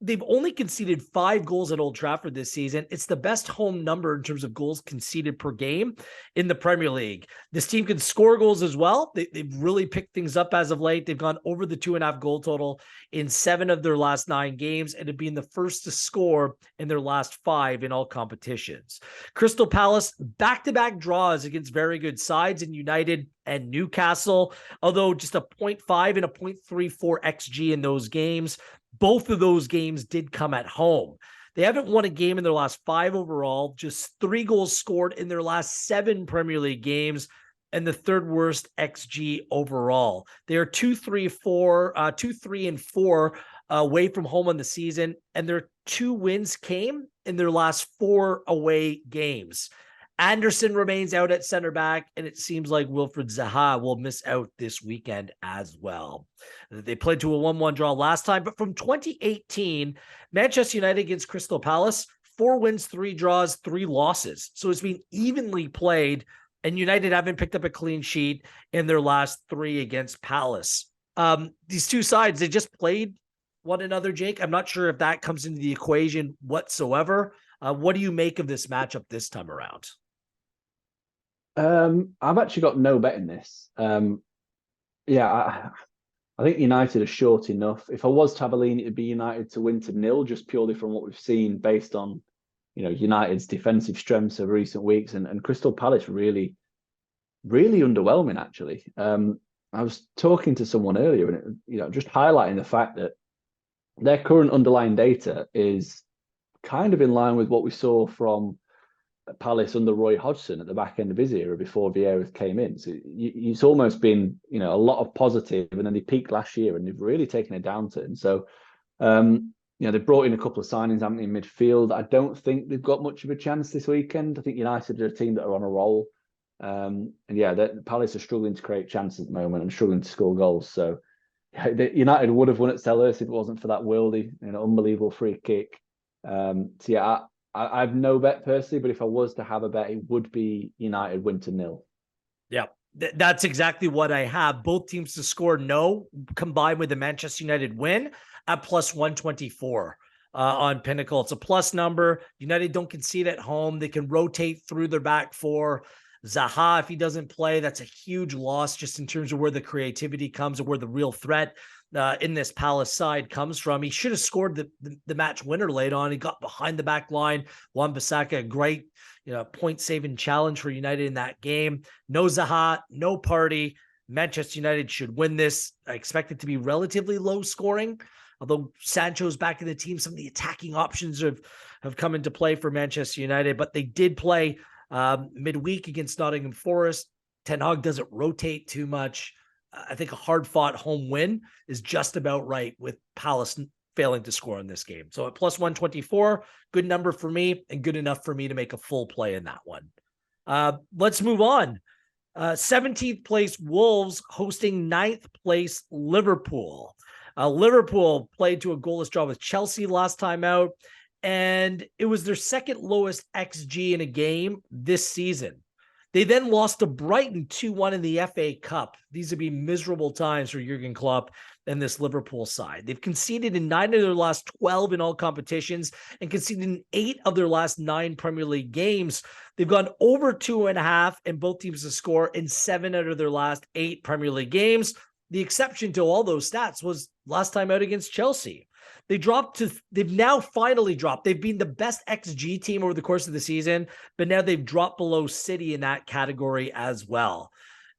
They've only conceded 5 goals at Old Trafford this season. It's the best home number in terms of goals conceded per game in the Premier League. This team can score goals as well. They've really picked things up as of late. They've gone over the 2.5 goal total in 7 of their last 9 games, and have been the first to score in their last 5 in all competitions. Crystal Palace, back-to-back draws against very good sides in United and Newcastle, although just a 0.5 and a 0.34 XG in those games. Both of those games did come at home. They haven't won a game in their last 5 overall, just 3 goals scored in their last 7 Premier League games, and the 3rd worst XG overall. They are 2-3-4 away from home on the season, and their 2 wins came in their last 4 away games. Anderson remains out at center back, and it seems like Wilfried Zaha will miss out this weekend as well. They played to a 1-1 draw last time, but from 2018, Manchester United against Crystal Palace, 4 wins, 3 draws, 3 losses. So it's been evenly played, and United haven't picked up a clean sheet in their last 3 against Palace. These 2 sides, they just played one another, Jake. I'm not sure if that comes into the equation whatsoever. What do you make of this matchup this time around? I've actually got no bet in this. I think United are short enough. If I was to have a lean, it'd be United to win to 0, just purely from what we've seen based on, United's defensive strengths of recent weeks, and Crystal Palace really, really underwhelming, actually. I was talking to someone earlier, and just highlighting the fact that their current underlying data is kind of in line with what we saw from Palace under Roy Hodgson at the back end of his era before Vieira came in. So it's almost been, a lot of positive, and then they peaked last year and they've really taken a downturn. So, they've brought in a couple of signings, haven't they, in midfield. I don't think they've got much of a chance this weekend. I think United are a team that are on a roll. Palace are struggling to create chances at the moment and struggling to score goals. So United would have won at Selhurst if it wasn't for that worldy, unbelievable free kick. I have no bet personally, but if I was to have a bet, it would be United win to 0. Yeah, that's exactly what I have. Both teams to score no, combined with the Manchester United win at plus 124 on Pinnacle. It's a plus number. United don't concede at home. They can rotate through their back 4. Zaha, if he doesn't play, that's a huge loss just in terms of where the creativity comes and where the real threat in this Palace side comes from. He should have scored the match winner late on. He got behind the back line. Wan-Bissaka, a great point-saving challenge for United in that game. No Zaha, no Partey. Manchester United should win this. I expect it to be relatively low scoring. Although Sancho's back in the team, some of the attacking options have come into play for Manchester United, but they did play midweek against Nottingham Forest. Ten Hag doesn't rotate too much. I think a hard-fought home win is just about right with Palace failing to score in this game. So at plus 124, good number for me and good enough for me to make a full play in that one. Let's move on. 17th place Wolves hosting 9th place Liverpool. Liverpool played to a goalless draw with Chelsea last time out, and it was their second lowest XG in a game this season. They then lost to Brighton 2-1 in the FA Cup. These would be miserable times for Jurgen Klopp and this Liverpool side. They've conceded in 9 of their last 12 in all competitions and conceded in 8 of their last 9 Premier League games. They've gone over 2.5 and both teams to score in 7 out of their last 8 Premier League games. The exception to all those stats was last time out against Chelsea. They've now finally dropped. They've been the best XG team over the course of the season, but now they've dropped below City in that category as well.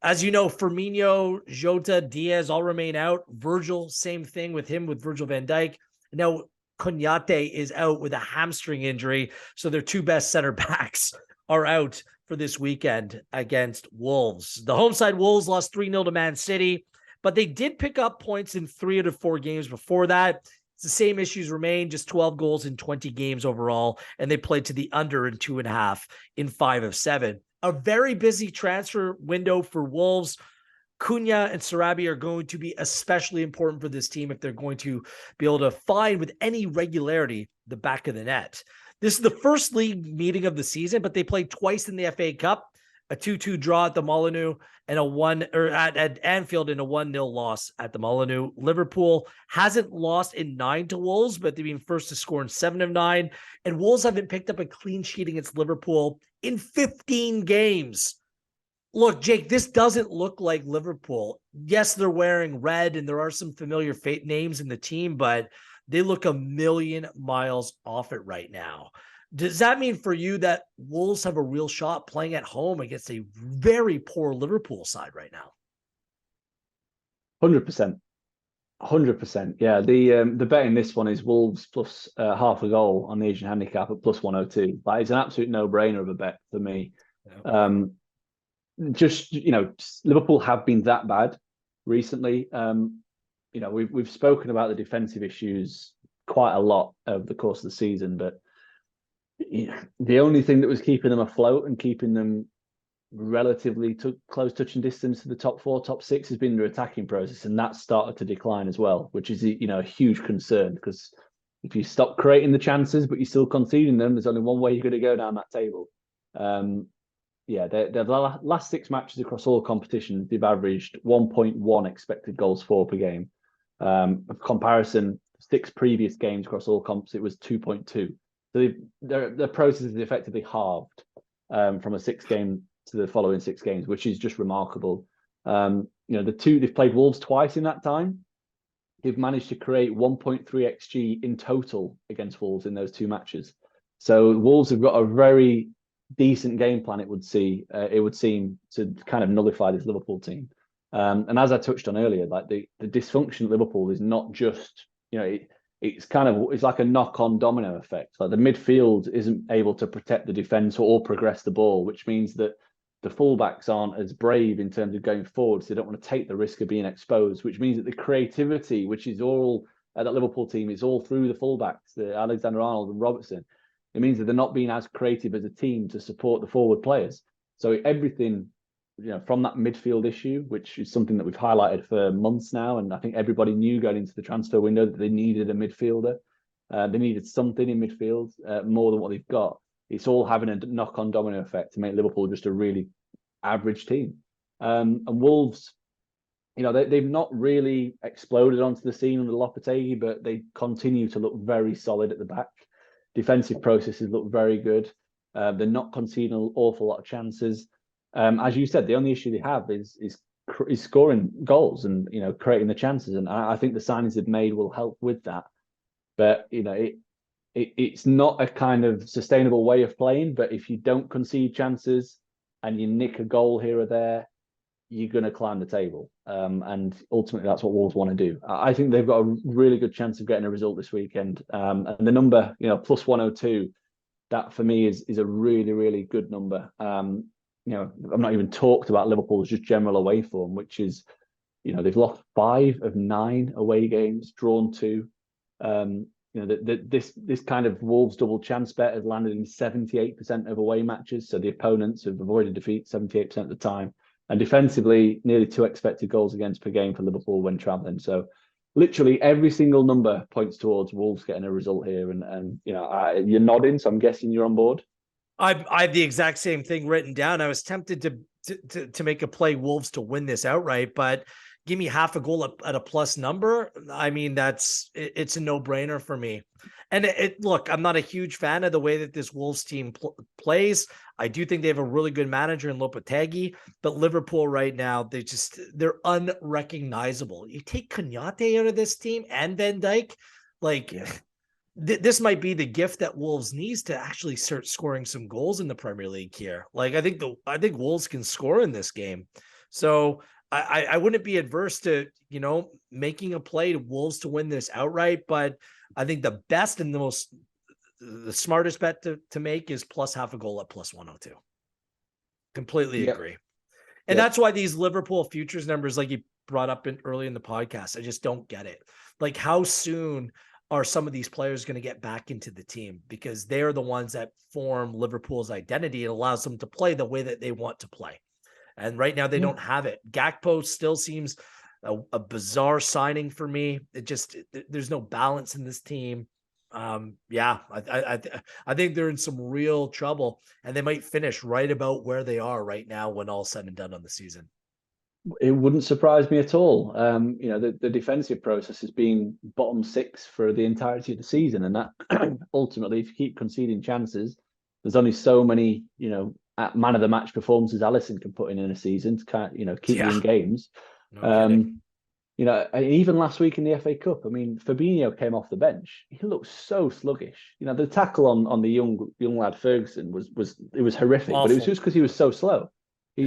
As you know, Firmino, Jota, Diaz all remain out. Virgil, same thing with him, with Virgil van Dijk. Now, Konaté is out with a hamstring injury, so their 2 best center backs are out for this weekend against Wolves. The home side Wolves lost 3-0 to Man City, but they did pick up points in 3 out of 4 games before that. It's the same issues remain, just 12 goals in 20 games overall, and they played to the under in 2.5 in 5 of 7. A very busy transfer window for Wolves. Cunha and Sarabi are going to be especially important for this team if they're going to be able to find with any regularity the back of the net. This is the first league meeting of the season, but they played twice in the FA Cup, a 2-2 draw at the Molineux and at Anfield in a 1-0 loss at the Molineux. Liverpool hasn't lost in 9 to Wolves, but they've been first to score in 7 of 9. And Wolves haven't picked up a clean sheet against Liverpool in 15 games. Look, Jake, this doesn't look like Liverpool. Yes, they're wearing red and there are some familiar names in the team, but they look a million miles off it right now. Does that mean for you that Wolves have a real shot playing at home against a very poor Liverpool side right now? 100%. 100%. Yeah, the bet in this one is Wolves plus half a goal on the Asian handicap at plus 102. That is an absolute no-brainer of a bet for me. Yeah. Just, Liverpool have been that bad recently. We've spoken about the defensive issues quite a lot over the course of the season, but the only thing that was keeping them afloat and keeping them relatively close touching distance to the top 4, top 6 has been their attacking process, and that's started to decline as well, which is a huge concern, because if you stop creating the chances but you're still conceding them, there's only one way you're going to go down that table. The last 6 matches across all competitions, they've averaged 1.1 expected goals for per game. Of comparison, 6 previous games across all comps, it was 2.2. So their process is effectively halved from a 6 game to the following 6 games, which is just remarkable. They've played Wolves twice in that time. They've managed to create 1.3 XG in total against Wolves in those 2 matches. So Wolves have got a very decent game plan, it would seem, to kind of nullify this Liverpool team. And as I touched on earlier, like the dysfunction at Liverpool is not just, it's like a knock-on domino effect. Like the midfield isn't able to protect the defence or progress the ball, which means that the fullbacks aren't as brave in terms of going forward, so they don't want to take the risk of being exposed, which means that the creativity, which is all that Liverpool team, is all through the fullbacks, the Alexander-Arnold and Robertson. It means that they're not being as creative as a team to support the forward players. So everything, from that midfield issue, which is something that we've highlighted for months now, and I think everybody knew going into the transfer window that they needed a midfielder. They needed something in midfield more than what they've got. It's all having a knock-on domino effect to make Liverpool just a really average team. And Wolves, they've not really exploded onto the scene under Lopetegui, but they continue to look very solid at the back. Defensive processes look very good. They're not conceding an awful lot of chances. As you said, the only issue they have is scoring goals and creating the chances. And I think the signings they've made will help with that. But it's not a kind of sustainable way of playing. But if you don't concede chances and you nick a goal here or there, you're going to climb the table. And ultimately, that's what Wolves want to do. I think they've got a really good chance of getting a result this weekend. And the number, plus 102, that for me is a really, really good number. I'm not even talked about Liverpool's just general away form, which is, they've lost 5 of 9 away games, drawn 2. This kind of Wolves double chance bet has landed in 78% of away matches. So the opponents have avoided defeat 78% of the time. And defensively, nearly 2 expected goals against per game for Liverpool when travelling. So literally every single number points towards Wolves getting a result here. And you're nodding, so I'm guessing you're on board. I have the exact same thing written down. I was tempted to make a play Wolves to win this outright, but give me half a goal at a plus number. I mean, it's a no-brainer for me. And look, I'm not a huge fan of the way that this Wolves team plays. I do think they have a really good manager in Lopetegui, but Liverpool right now, they're unrecognizable. You take Konaté out of this team and Van Dijk, like this might be the gift that Wolves needs to actually start scoring some goals in the Premier League here. Like I think Wolves can score in this game. So I wouldn't be adverse to, making a play to Wolves to win this outright, but I think the best and the smartest bet to make is plus half a goal at plus 102. Completely agree. And that's why these Liverpool futures numbers, like you brought up early in the podcast, I just don't get it. Like how soon are some of these players going to get back into the team? Because they're the ones that form Liverpool's identity. It allows them to play the way that they want to play. And right now they don't have it. Gakpo still seems a bizarre signing for me. There's no balance in this team. I think they're in some real trouble, and they might finish right about where they are right now when all's said and done on the season. It wouldn't surprise me at all. The defensive process has been bottom six for the entirety of the season, and that ultimately, if you keep conceding chances, there's only so many, man of the match performances Alisson can put in a season to keep you in games. Even last week in the FA Cup, I mean, Fabinho came off the bench. He looked so sluggish. The tackle on the young lad Ferguson was horrific, awful. But it was just because he was so slow. He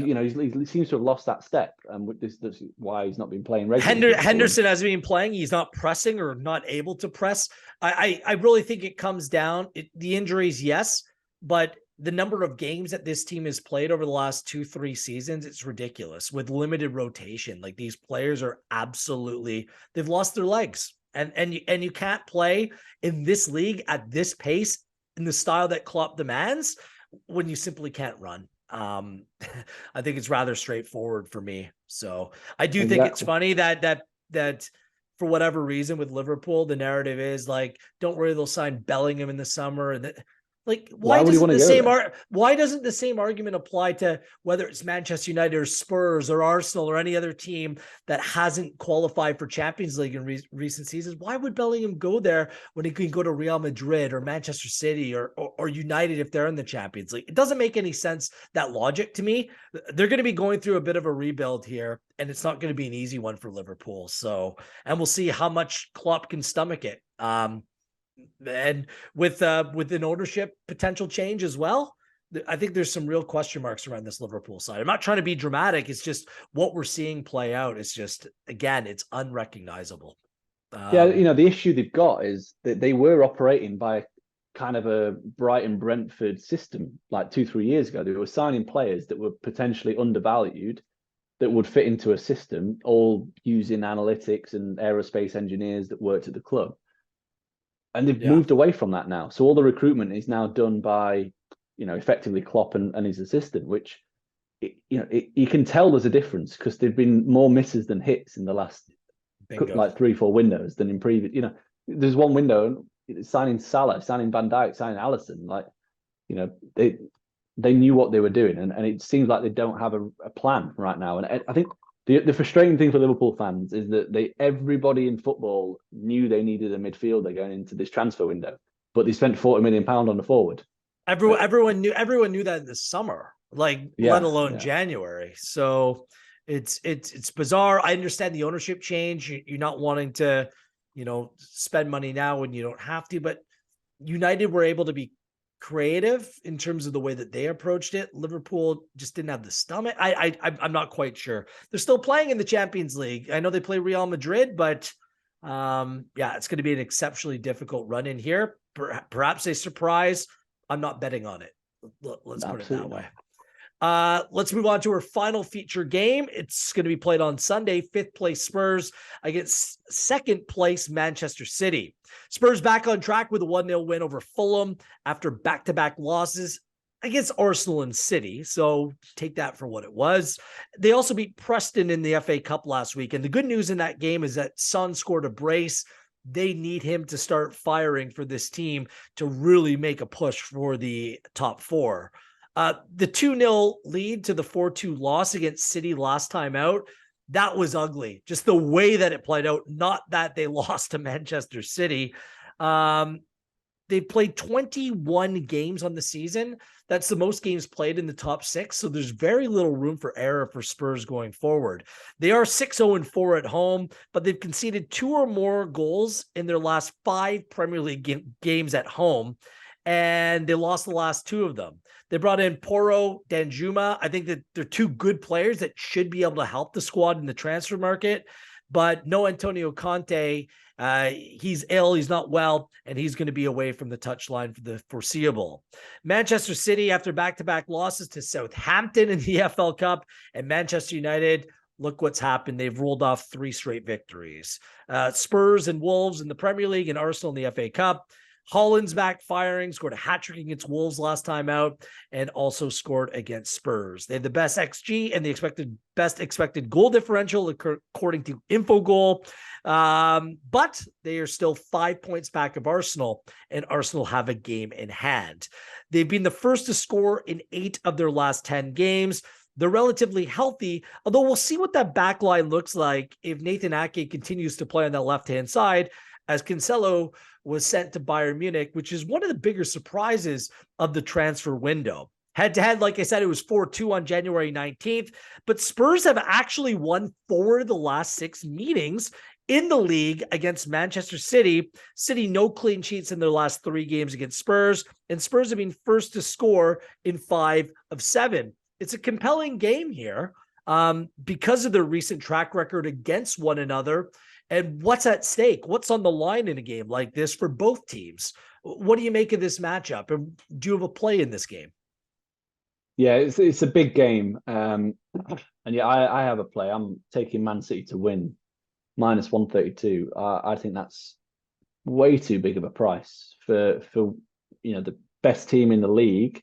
seems to have lost that step, and this is why he's not been playing regularly. Henderson hasn't been playing. He's not pressing or not able to press. I really think it comes down the injuries, yes, but the number of games that this team has played over the last 2-3 seasons, it's ridiculous with limited rotation. Like these players are they've lost their legs, and you can't play in this league at this pace in the style that Klopp demands when you simply can't run. I think it's rather straightforward for me. So I do think it's funny that for whatever reason with Liverpool, the narrative is like, don't worry, they'll sign Bellingham in the summer. And why doesn't the same argument apply to whether it's Manchester United or Spurs or Arsenal or any other team that hasn't qualified for Champions League in recent seasons? Why would Bellingham go there when he can go to Real Madrid or Manchester City or United if they're in the Champions League? It doesn't make any sense, that logic to me. They're going to be going through a bit of a rebuild here, and it's not going to be an easy one for Liverpool. So, and we'll see how much Klopp can stomach it. And with an ownership potential change as well, I think there's some real question marks around this Liverpool side. I'm not trying to be dramatic. It's just what we're seeing play out. It's just, again, it's unrecognizable. The issue they've got is that they were operating by kind of a Brighton Brentford system like 2-3 years ago. They were signing players that were potentially undervalued that would fit into a system, all using analytics and aerospace engineers that worked at the club. And they've moved away from that now. So all the recruitment is now done by, effectively Klopp and his assistant, which, you can tell there's a difference because there've been more misses than hits in the last like 3-4 windows than in previous. There's one window signing Salah, signing Van Dijk, signing Alisson. They knew what they were doing, and it seems like they don't have a plan right now. And I think the frustrating thing for Liverpool fans is that everybody in football knew they needed a midfielder going into this transfer window, but they spent £40 million on the forward. Everyone knew that in the summer, let alone January. So it's bizarre. I understand the ownership change. You're not wanting to, spend money now when you don't have to, but United were able to be creative in terms of the way that they approached it. Liverpool just didn't have the stomach. I'm not quite sure. They're still playing in the Champions League. I know they play Real Madrid, but it's going to be an exceptionally difficult run in here. Perhaps a surprise. I'm not betting on it. Let's put it that way. Let's move on to our final feature game. It's going to be played on Sunday. 5th place Spurs against 2nd place Manchester City. Spurs back on track with a 1-0 win over Fulham after back-to-back losses against Arsenal and City. So take that for what it was. They also beat Preston in the FA Cup last week. And the good news in that game is that Son scored a brace. they need him to start firing for this team to really make a push for the top four. The 2-0 lead to the 4-2 loss against City last time out, that was ugly. Just the way that it played out, not that they lost to Manchester City. They've played 21 games on the season. That's the most games played in the top six. So there's very little room for error for Spurs going forward. They are 6-0-4 at home, but they've conceded 2 or more goals in their last 5 Premier League games at home, and they lost the last 2 of them. They brought in Porro, Danjuma. I think that they're 2 good players that should be able to help the squad in the transfer market, but no Antonio Conte. He's ill, he's not well, and he's going to be away from the touchline for the foreseeable. Manchester City, after back-to-back losses to Southampton in the FL Cup, and Manchester United, look what's happened. They've rolled off 3 straight victories. Spurs and Wolves in the Premier League and Arsenal in the FA Cup. Holland's back firing, scored a hat-trick against Wolves last time out, and also scored against Spurs. They have the best XG and the best expected goal differential according to Infogol. But they are still 5 points back of Arsenal, and Arsenal have a game in hand. They've been the first to score in 8 of their last 10 games. They're relatively healthy, although we'll see what that back line looks like if Nathan Ake continues to play on that left-hand side, as Cancelo was sent to Bayern Munich, which is one of the bigger surprises of the transfer window. Head-to-head, like I said, it was 4-2 on January 19th, but Spurs have actually won 4 of the last 6 meetings in the league against Manchester City. City, no clean sheets in their last 3 games against Spurs, and Spurs have been first to score in 5 of 7. It's a compelling game here because of their recent track record against one another. And what's at stake? What's on the line in a game like this for both teams? What do you make of this matchup? And do you have a play in this game? Yeah, it's a big game. And yeah, I have a play. I'm taking Man City to win minus 132. I think that's way too big of a price for the best team in the league,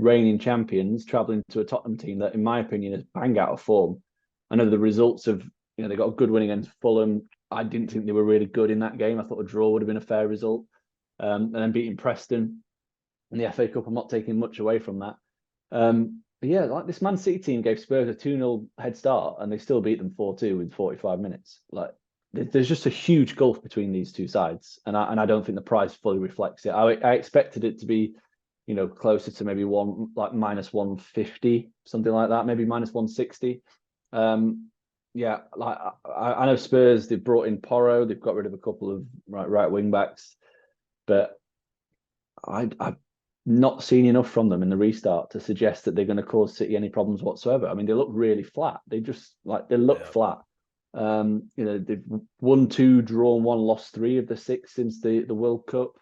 reigning champions, traveling to a Tottenham team that, in my opinion, is bang out of form. I know the results of, they got a good win against Fulham. I didn't think they were really good in that game. I thought a draw would have been a fair result. And then beating Preston in the FA Cup, I'm not taking much away from that. But yeah, like this Man City team gave Spurs a 2-0 head start, and they still beat them 4-2 in 45 minutes. Like, there's just a huge gulf between these two sides, and I don't think the price fully reflects it. I expected it to be, closer to maybe minus 150, something like that, maybe minus 160. Yeah, like I know Spurs, they've brought in Porro, they've got rid of a couple of right wing backs, but I've not seen enough from them in the restart to suggest that they're going to cause City any problems whatsoever. I mean, they look really flat. They just flat. They've won 2, drawn 1, lost 3 of the 6 since the World Cup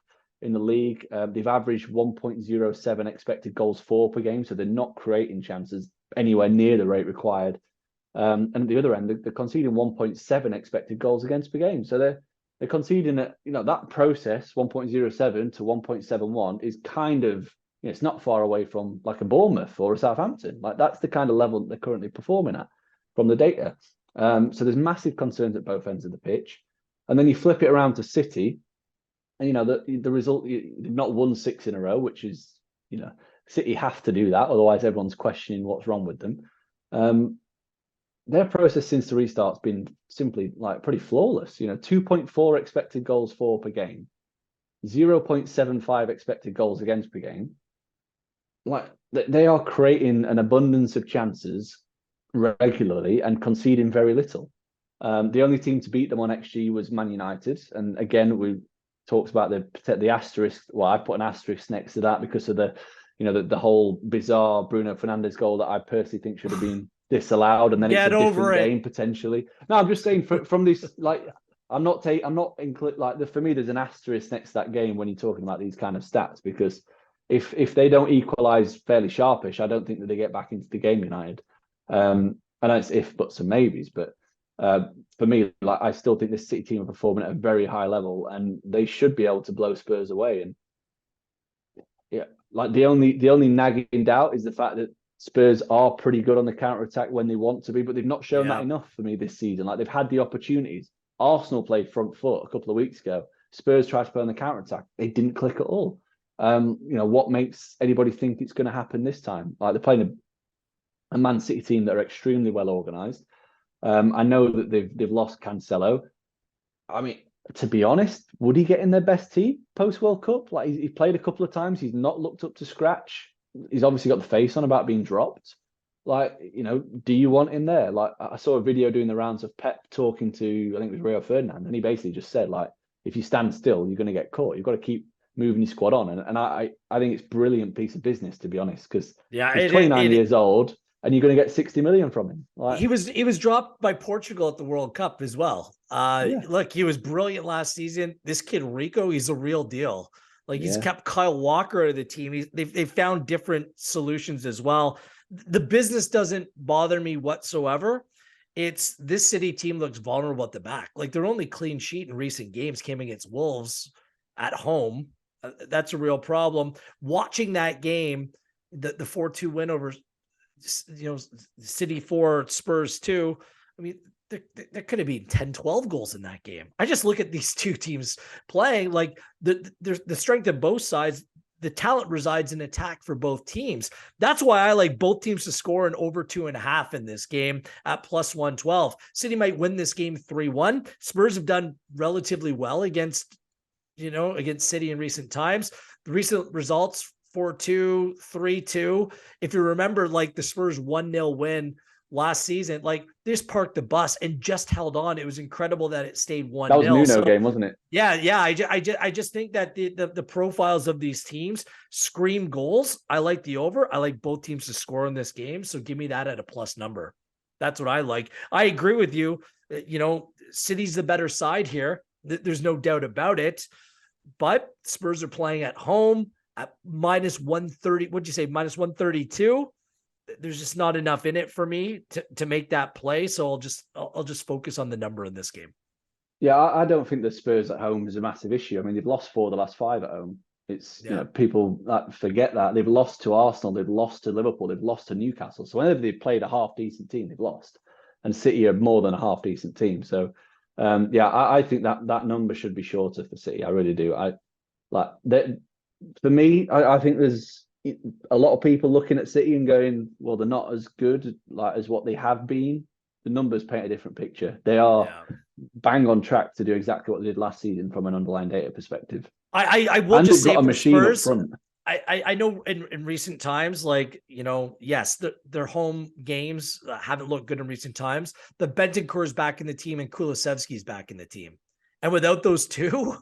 in the league. They've averaged 1.07 expected goals for per game, so they're not creating chances anywhere near the rate required. And at the other end, they're conceding 1.7 expected goals against per game. So they're conceding at, that process, 1.07 to 1.71 is kind of, it's not far away from like a Bournemouth or a Southampton. Like, that's the kind of level that they're currently performing at from the data. So there's massive concerns at both ends of the pitch. And then you flip it around to City, and, the result, they've not won 6 in a row, which is, City have to do that. Otherwise, everyone's questioning what's wrong with them. Their process since the restart's been simply pretty flawless. 2.4 expected goals for per game, 0.75 expected goals against per game. Like, they are creating an abundance of chances regularly and conceding very little. The only team to beat them on XG was Man United, and again, we talked about the asterisk. Well, I put an asterisk next to that because of the whole bizarre Bruno Fernandes goal that I personally think should have been disallowed, and then it's a different game potentially. No, I'm just saying from this, I'm not for me, there's an asterisk next to that game when you're talking about these kind of stats, because if they don't equalize fairly sharpish, I don't think that they get back into the game, United. And it's if buts and maybes, but for me, I still think this City team are performing at a very high level, and they should be able to blow Spurs away. And yeah, the only nagging doubt is the fact that Spurs are pretty good on the counter-attack when they want to be, but they've not shown that enough for me this season. They've had the opportunities. Arsenal played front foot a couple of weeks ago. Spurs tried to play on the counter-attack. They didn't click at all. What makes anybody think it's going to happen this time? Like, they're playing a Man City team that are extremely well organised. I know that they've lost Cancelo. I mean, to be honest, would he get in their best team post-World Cup? Like, he's played a couple of times. He's not looked up to scratch. He's obviously got the face on about being dropped. Like, do you want him there? Like, I saw a video doing the rounds of Pep talking to, I think it was Rio Ferdinand, and he basically just said, like, if you stand still, you're going to get caught. You've got to keep moving your squad on. And I think it's a brilliant piece of business, to be honest, because he's 29 years old, and you're going to get 60 million from him. Like, he was dropped by Portugal at the World Cup as well. Look, he was brilliant last season. This kid Rico, he's a real deal. Like, he's kept Kyle Walker out of the team. They've found different solutions as well. The business doesn't bother me whatsoever. It's this City team looks vulnerable at the back. Like, their only clean sheet in recent games came against Wolves at home. That's a real problem. Watching that game, the 4-2 win over, City 4, Spurs 2. I mean, there could have been 10, 12 goals in that game. I just look at these two teams playing, like, the strength of both sides. The talent resides in attack for both teams. That's why I like both teams to score an over 2.5 in this game at plus 112. City might win this game 3-1. Spurs have done relatively well against City in recent times. The recent results, 4-2, 3-2. If you remember, like, the Spurs 1-0 win last season, like, they just parked the bus and just held on. It was incredible that it stayed 1-0. That was Nuno game, wasn't it? Yeah. I just think that the profiles of these teams scream goals. I like the over. I like both teams to score in this game. So give me that at a plus number. That's what I like. I agree with you. City's the better side here. There's no doubt about it. But Spurs are playing at home at minus 130. What'd you say? Minus 132. There's just not enough in it for me to make that play. So I'll just focus on the number in this game. Yeah, I don't think the Spurs at home is a massive issue. I mean, they've lost 4 of the last 5 at home. It's, people forget that. They've lost to Arsenal, they've lost to Liverpool, they've lost to Newcastle. So whenever they've played a half-decent team, they've lost. And City are more than a half-decent team. So, I think that number should be shorter for City. I really do. For me, I think there's a lot of people looking at City and going, well, they're not as good as what they have been. The numbers paint a different picture. They are bang on track to do exactly what they did last season from an underlying data perspective. I will just say for Spurs, up front. I know in recent times, yes, their home games haven't looked good in recent times. The Bentancur is back in the team and Kulusevski's back in the team. And without those two,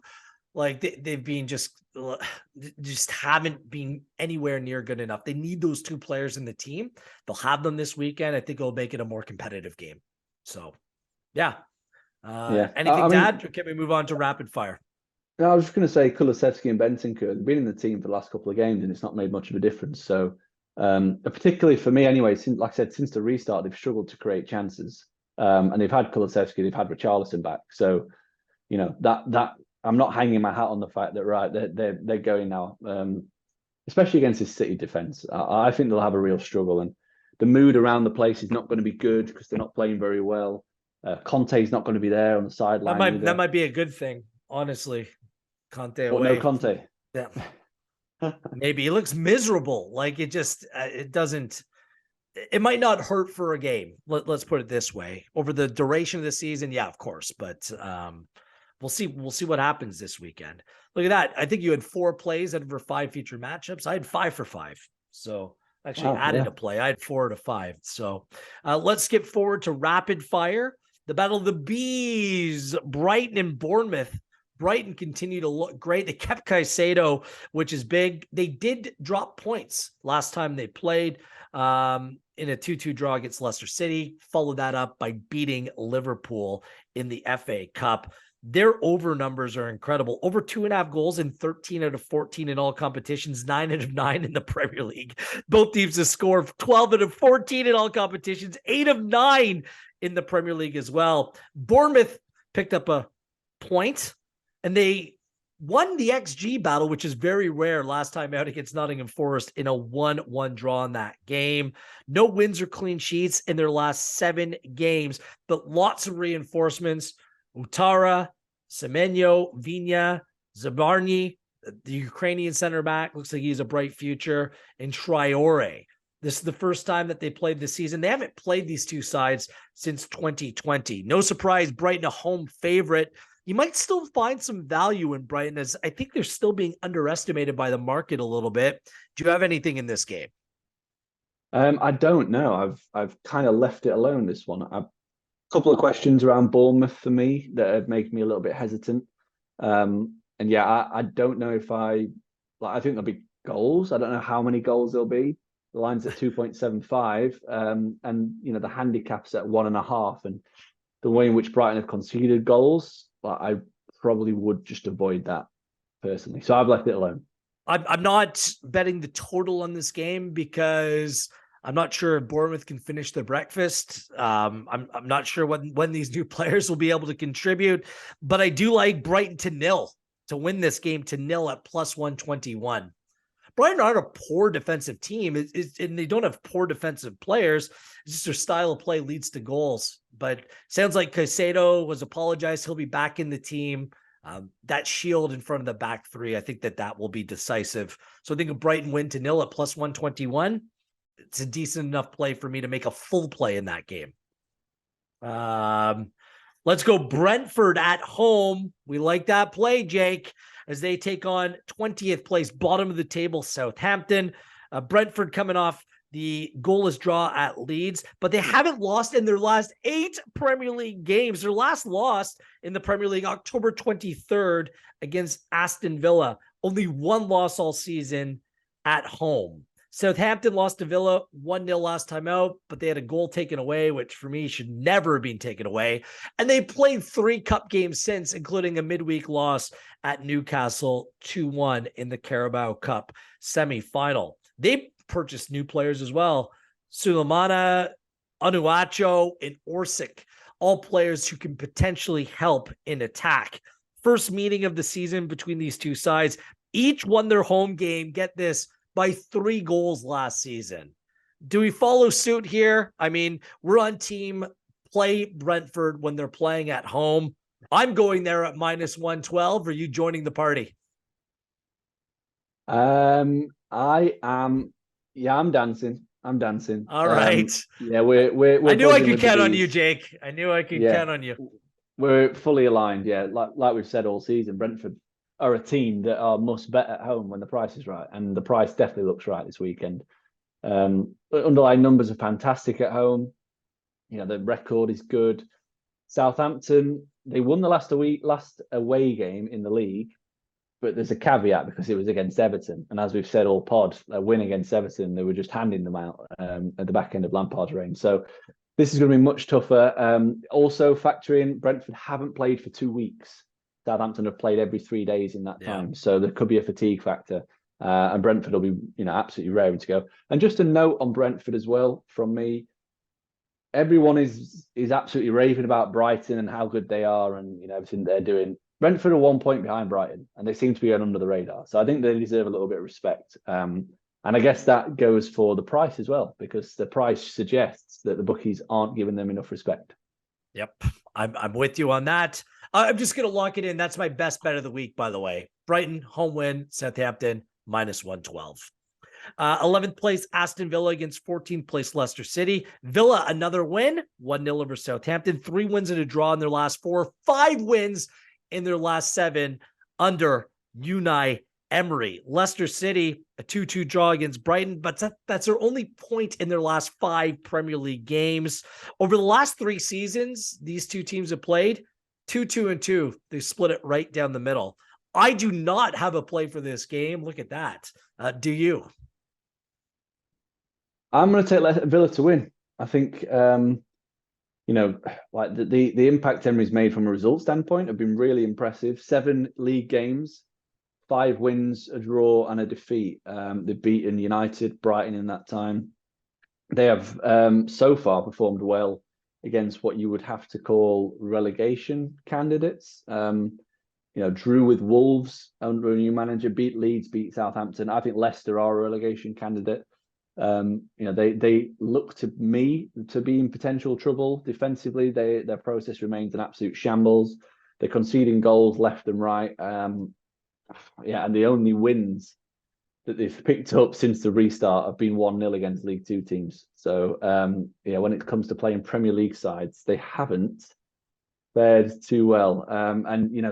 like they've been just haven't been anywhere near good enough. They need those two players in the team. They'll have them this weekend. I think it'll make it a more competitive game. So, anything to add, or can we move on to rapid fire? No, I was just going to say Kulusevski and Bentancur have been in the team for the last couple of games, and it's not made much of a difference. So, particularly for me, anyway, since the restart, they've struggled to create chances, and they've had Kulusevski, they've had Richarlison back. So, that. I'm not hanging my hat on the fact that they're going now, especially against this City defense. I think they'll have a real struggle, and the mood around the place is not going to be good because they're not playing very well. Conte's not going to be there on the sideline. That might be a good thing, honestly. Conte away. No Conte. Yeah, maybe he looks miserable. Like it doesn't. It might not hurt for a game. Let's put it this way. Over the duration of the season, yeah, of course, but. We'll see what happens this weekend. Look at that. I think you had 4 plays out of 5 feature matchups. I had 5 for 5. So actually added a play. I had 4 to 5. So let's skip forward to rapid fire. The Battle of the Bees, Brighton and Bournemouth. Brighton continue to look great. They kept Caicedo, which is big. They did drop points last time they played in a 2-2 draw against Leicester City. Followed that up by beating Liverpool in the FA Cup. Their over numbers are incredible. Over 2.5 goals in 13 out of 14 in all competitions, 9 out of 9 in the Premier League. Both teams have scored 12 out of 14 in all competitions, 8 of 9 in the Premier League as well. Bournemouth picked up a point, and they won the XG battle, which is very rare last time out against Nottingham Forest in a 1-1 draw in that game. No wins or clean sheets in their last 7 games, but lots of reinforcements. Utara, Semenyo, Vinya, Zabarny, the Ukrainian center back, looks like he's a bright future, and Traore. This is the first time that they played this season. They haven't played these two sides since 2020. No surprise, Brighton a home favorite. You might still find some value in Brighton, as I think they're still being underestimated by the market a little bit. Do you have anything in this game? I don't know. I've kind of left it alone this one. A couple of questions around Bournemouth for me that have made me a little bit hesitant. And yeah, I don't know if I think there'll be goals. I don't know how many goals there'll be. The line's at 2.75, and the handicap's at 1.5. And the way in which Brighton have conceded goals, I probably would just avoid that personally. So I've left it alone. I'm not betting the total on this game because I'm not sure if Bournemouth can finish their breakfast. I'm not sure when these new players will be able to contribute, but I do like Brighton to win this game to 0 at plus 121. Brighton aren't a poor defensive team, and they don't have poor defensive players. It's just their style of play leads to goals. But sounds like Caicedo was apologized. He'll be back in the team. That shield in front of the back three, I think that will be decisive. So I think a Brighton win to 0 at plus 121. It's a decent enough play for me to make a full play in that game. Let's go Brentford at home. We like that play, Jake, as they take on 20th place, bottom of the table, Southampton. Brentford coming off the goalless draw at Leeds, but they haven't lost in their last 8 Premier League games. Their last loss in the Premier League, October 23rd against Aston Villa. Only one loss all season at home. Southampton lost to Villa 1-0 last time out, but they had a goal taken away, which for me should never have been taken away. And they played 3 cup games since, including a midweek loss at Newcastle 2-1 in the Carabao Cup semi-final. They purchased new players as well. Sulemana, Onuachu, and Orsic, all players who can potentially help in attack. First meeting of the season between these two sides. Each won their home game, get this, by 3 goals last season. Do we follow suit here? I mean, we're on team play Brentford when they're playing at home. I'm going there at minus 112. Are you joining the party? I am. Yeah, I'm dancing. All right. Yeah, we're I knew I could with count on you, Jake. I knew I could count on you. We're fully aligned. Yeah, like we've said all season, Brentford are a team that are must bet at home when the price is right, and the price definitely looks right this weekend. Underlying numbers are fantastic at home. The record is good. Southampton, they won the last away game in the league, but there's a caveat because it was against Everton, and as we've said all pod, a win against Everton, they were just handing them out at the back end of Lampard's reign. So this is going to be much tougher. Also factor in Brentford haven't played for 2 weeks. Southampton have played every 3 days in that time, so there could be a fatigue factor, and Brentford will be, absolutely raring to go. And just a note on Brentford as well from me: everyone is absolutely raving about Brighton and how good they are, and everything they're doing. Brentford are 1 point behind Brighton, and they seem to be going under the radar. So I think they deserve a little bit of respect. And I guess that goes for the price as well, because the price suggests that the bookies aren't giving them enough respect. Yep, I'm with you on that. I'm just going to lock it in. That's my best bet of the week, by the way. Brighton, home win, Southampton, minus 112. 11th place, Aston Villa against 14th place, Leicester City. Villa, another win, 1-0 over Southampton. 3 wins and a draw in their last 4. 5 wins in their last 7 under Unai Emery. Leicester City, a 2-2 draw against Brighton, but that's their only point in their last 5 Premier League games. Over the last 3 seasons, these two teams have played 2-2-2. They split it right down the middle. I do not have a play for this game. Look at that. Do you? I'm going to take Villa to win. I think, like the impact Emery's made from a result standpoint have been really impressive. 7 league games, 5 wins, a draw, and a defeat. They've beaten United, Brighton in that time. They have so far performed well against what you would have to call relegation candidates. Drew with Wolves under a new manager, beat Leeds, beat Southampton. I think Leicester are a relegation candidate. They look to me to be in potential trouble defensively. Their process remains an absolute shambles. They're conceding goals left and right. And the only wins that they've picked up since the restart have been 1-0 against League Two teams. So when it comes to playing Premier League sides, they haven't fared too well.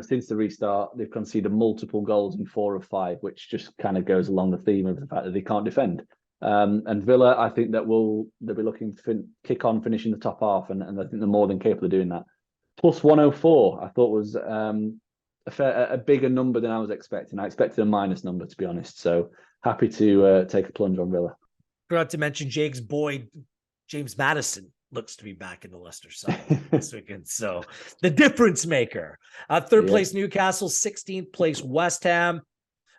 Since the restart, they've conceded multiple goals in 4 of 5, which just kind of goes along the theme of the fact that they can't defend. And Villa, I think that they'll be looking to kick on, finishing the top half, and I think they're more than capable of doing that. Plus 104, I thought was a bigger number than I was expecting. I expected a minus number, to be honest. So happy to take a plunge on Villa. Forgot to mention Jake's boy, James Maddison, looks to be back in the Leicester side this weekend. So the difference maker. Third place Newcastle, 16th place West Ham.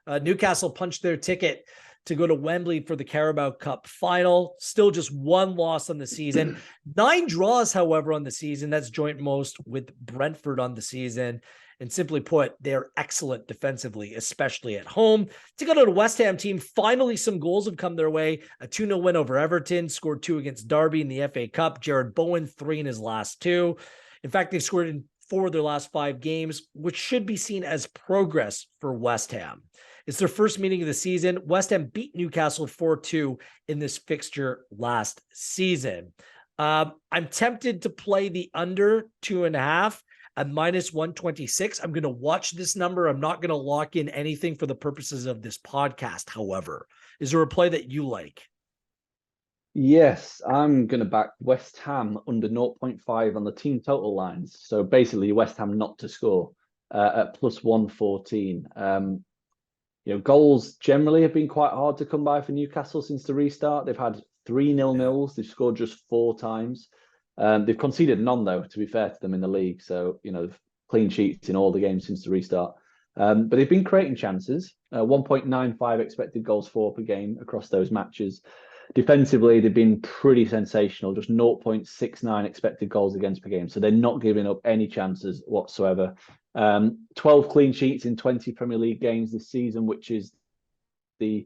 Newcastle punched their ticket to go to Wembley for the Carabao Cup final. Still just 1 loss on the season. 9 draws, however, on the season. That's joint most with Brentford on the season. And simply put, they're excellent defensively, especially at home. To go to the West Ham team, finally some goals have come their way. A 2-0 win over Everton, scored 2 against Derby in the FA Cup. Jared Bowen, 3 in his last 2. In fact, they've scored in 4 of their last 5 games, which should be seen as progress for West Ham. It's their first meeting of the season. West Ham beat Newcastle 4-2 in this fixture last season. I'm tempted to play the under 2.5 at minus 126. I'm going to watch this number. I'm not going to lock in anything for the purposes of this podcast. However, is there a play that you like? Yes, I'm going to back West Ham under 0.5 on the team total lines. So basically, West Ham not to score at plus 114. Goals generally have been quite hard to come by for Newcastle since the restart. They've had 3 0-0s. They've scored just 4 times. They've conceded none, though, to be fair to them in the league. So, clean sheets in all the games since the restart. But they've been creating chances. 1.95 expected goals for per game across those matches. Defensively, they've been pretty sensational, just 0.69 expected goals against per game. So they're not giving up any chances whatsoever. 12 clean sheets in 20 Premier League games this season, which is the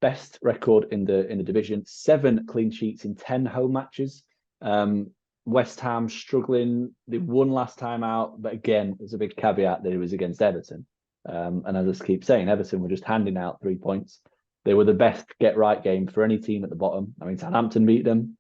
best record in the division. 7 clean sheets in 10 home matches. West Ham struggling. They won last time out, but again, there's a big caveat that it was against Everton. And as I keep saying, Everton were just handing out 3 points. They were the best get-right game for any team at the bottom. I mean, Southampton beat them.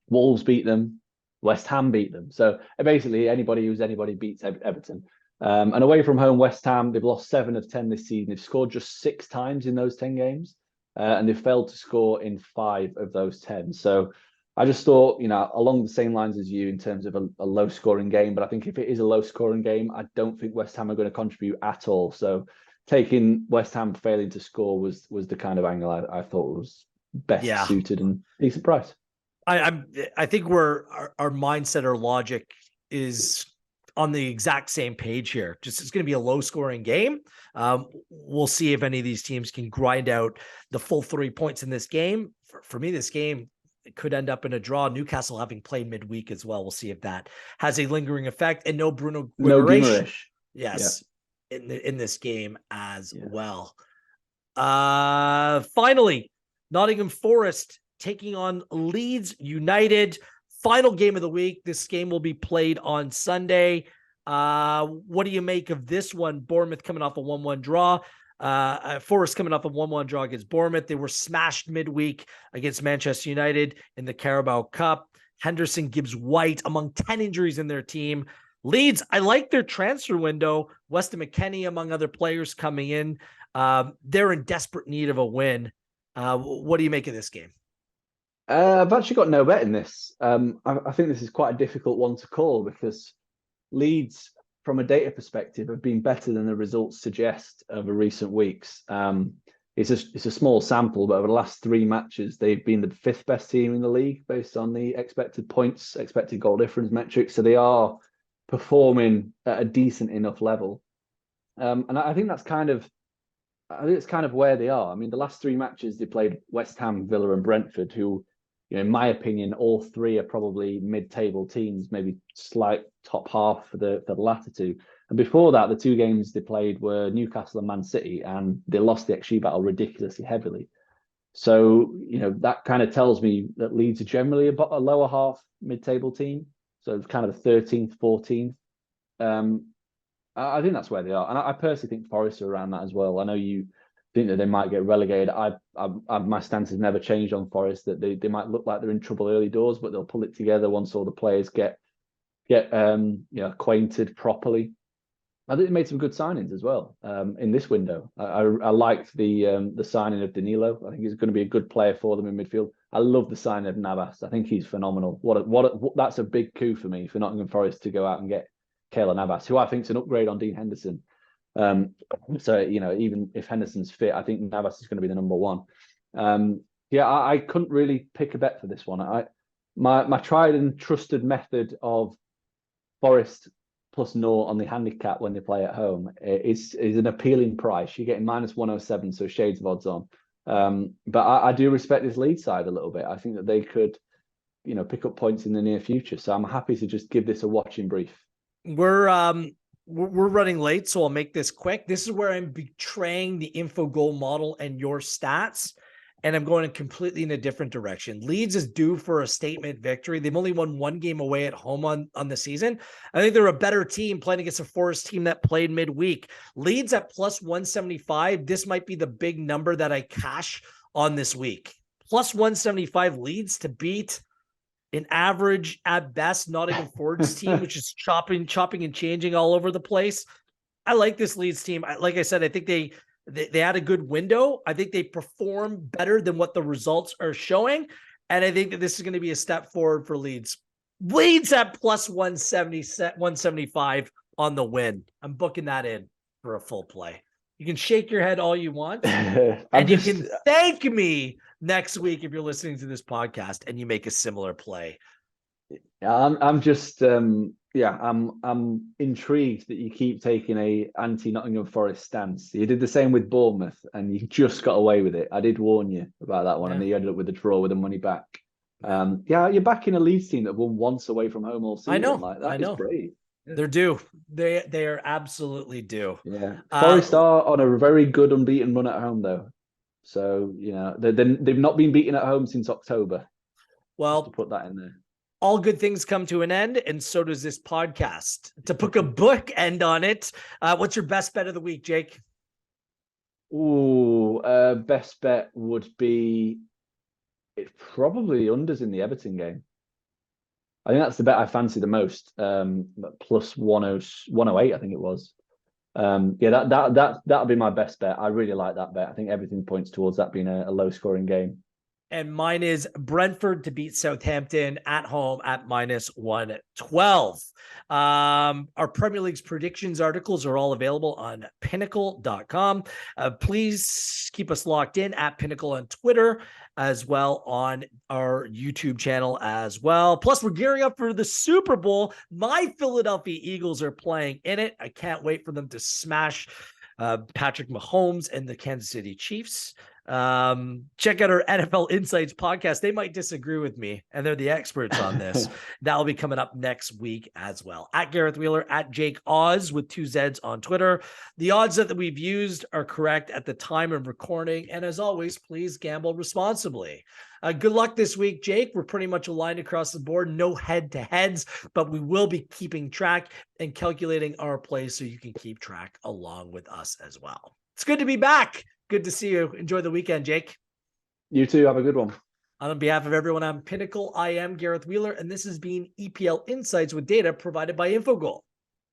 Wolves beat them. West Ham beat them. So basically, anybody beats Everton. And away from home, West Ham, they've lost 7 of 10 this season. They've scored just 6 times in those 10 games. And they've failed to score in 5 of those 10. So I just thought, along the same lines as you in terms of a low-scoring game. But I think if it is a low-scoring game, I don't think West Ham are going to contribute at all. So taking West Ham failing to score was the kind of angle I thought was best suited and decent price. I think we're our mindset or logic is on the exact same page here. Just it's going to be a low scoring game. We'll see if any of these teams can grind out the full 3 points in this game. For me, this game it could end up in a draw. Newcastle having played midweek as well. We'll see if that has a lingering effect. And no Bruno Guimaraes. No Guimaraes. Yes. Yeah. In this game as well. Finally, Nottingham Forest taking on Leeds United. Final game of the week. This game will be played on Sunday. What do you make of this one? Bournemouth coming off a 1-1 draw. Forest coming off a 1-1 draw against Bournemouth. They were smashed midweek against Manchester United in the Carabao Cup. Henderson, Gibbs, White among 10 injuries in their team. Leeds, I like their transfer window. Weston McKennie, among other players coming in. They're in desperate need of a win. What do you make of this game? I've actually got no bet in this. I think this is quite a difficult one to call because Leeds, from a data perspective, have been better than the results suggest over recent weeks. It's a small sample, but over the last 3 matches, they've been the 5th best team in the league based on the expected points, expected goal difference metrics. So they are performing at a decent enough level. And I think it's kind of where they are. I mean, the last 3 matches they played West Ham, Villa, and Brentford, who, in my opinion, all 3 are probably mid-table teams, maybe slight top half for the latter 2. And before that, the 2 games they played were Newcastle and Man City, and they lost the XG battle ridiculously heavily. So, that kind of tells me that Leeds are generally a lower half mid-table team. So it's kind of the 13th, 14th. I think that's where they are. And I personally think Forest are around that as well. I know you think that they might get relegated. My stance has never changed on Forest, that they might look like they're in trouble early doors, but they'll pull it together once all the players get acquainted properly. I think they made some good signings as well in this window. I liked the signing of Danilo. I think he's going to be a good player for them in midfield. I love the signing of Navas. I think he's phenomenal. That's a big coup for me for Nottingham Forest to go out and get Keylor Navas, who I think is an upgrade on Dean Henderson. So even if Henderson's fit, I think Navas is going to be the number one. I couldn't really pick a bet for this one. My tried and trusted method of Forest plus naught on the handicap when they play at home is an appealing price. You're getting -107, so shades of odds on. But I do respect this Leeds side a little bit. I think that they could, pick up points in the near future. So I'm happy to just give this a watching brief. We're running late, so I'll make this quick. This is where I'm betraying the info goal model and your stats, and I'm going completely in a different direction. Leeds is due for a statement victory. They've only won one game away at home on the season. I think they're a better team playing against a Forest team that played midweek. Leeds at +175. This might be the big number that I cash on this week. +175 Leeds to beat an average at best Nottingham Forest team, which is chopping and changing all over the place. I like this Leeds team. Like I said, I think they had a good window. I think they perform better than what the results are showing. And I think that this is going to be a step forward for Leeds. Leeds at +175 on the win. I'm booking that in for a full play. You can shake your head all you want. And you can thank me next week if you're listening to this podcast and you make a similar play. I'm just I'm intrigued that you keep taking a anti-Nottingham Forest stance. You did the same with Bournemouth and you just got away with it. I did warn you about that one, and then you ended up with a draw with the money back. You're backing a Leeds team that won once away from home all season. I know. That is brave. They're due. They are absolutely due. Yeah. Forest are on a very good unbeaten run at home though. So, they've not been beaten at home since October. Well, just to put that in there. All good things come to an end, and so does this podcast. To put a book end on it, what's your best bet of the week, Jake? Best bet would be probably unders in the Everton game. I think that's the bet I fancy the most. +108, I think it was. That'll be my best bet. I really like that bet. I think everything points towards that being a low scoring game. And mine is Brentford to beat Southampton at home at -112. Our Premier League's predictions articles are all available on Pinnacle.com. Please keep us locked in at Pinnacle on Twitter, as well on our YouTube channel as well. Plus, we're gearing up for the Super Bowl. My Philadelphia Eagles are playing in it. I can't wait for them to smash Patrick Mahomes and the Kansas City Chiefs. Check out our NFL Insights podcast. They might disagree with me, and they're the experts on this. That'll be coming up next week as well. At Gareth Wheeler, at Jake Oz with 2 Z's on Twitter. The odds that we've used are correct at the time of recording. And as always, please gamble responsibly. Good luck this week, Jake. We're pretty much aligned across the board. No head-to-heads, but we will be keeping track and calculating our plays so you can keep track along with us as well. It's good to be back. Good to see you. Enjoy the weekend, Jake. You too. Have a good one. On behalf of everyone on Pinnacle, I am Gareth Wheeler, and this has been EPL Insights with data provided by Infogol.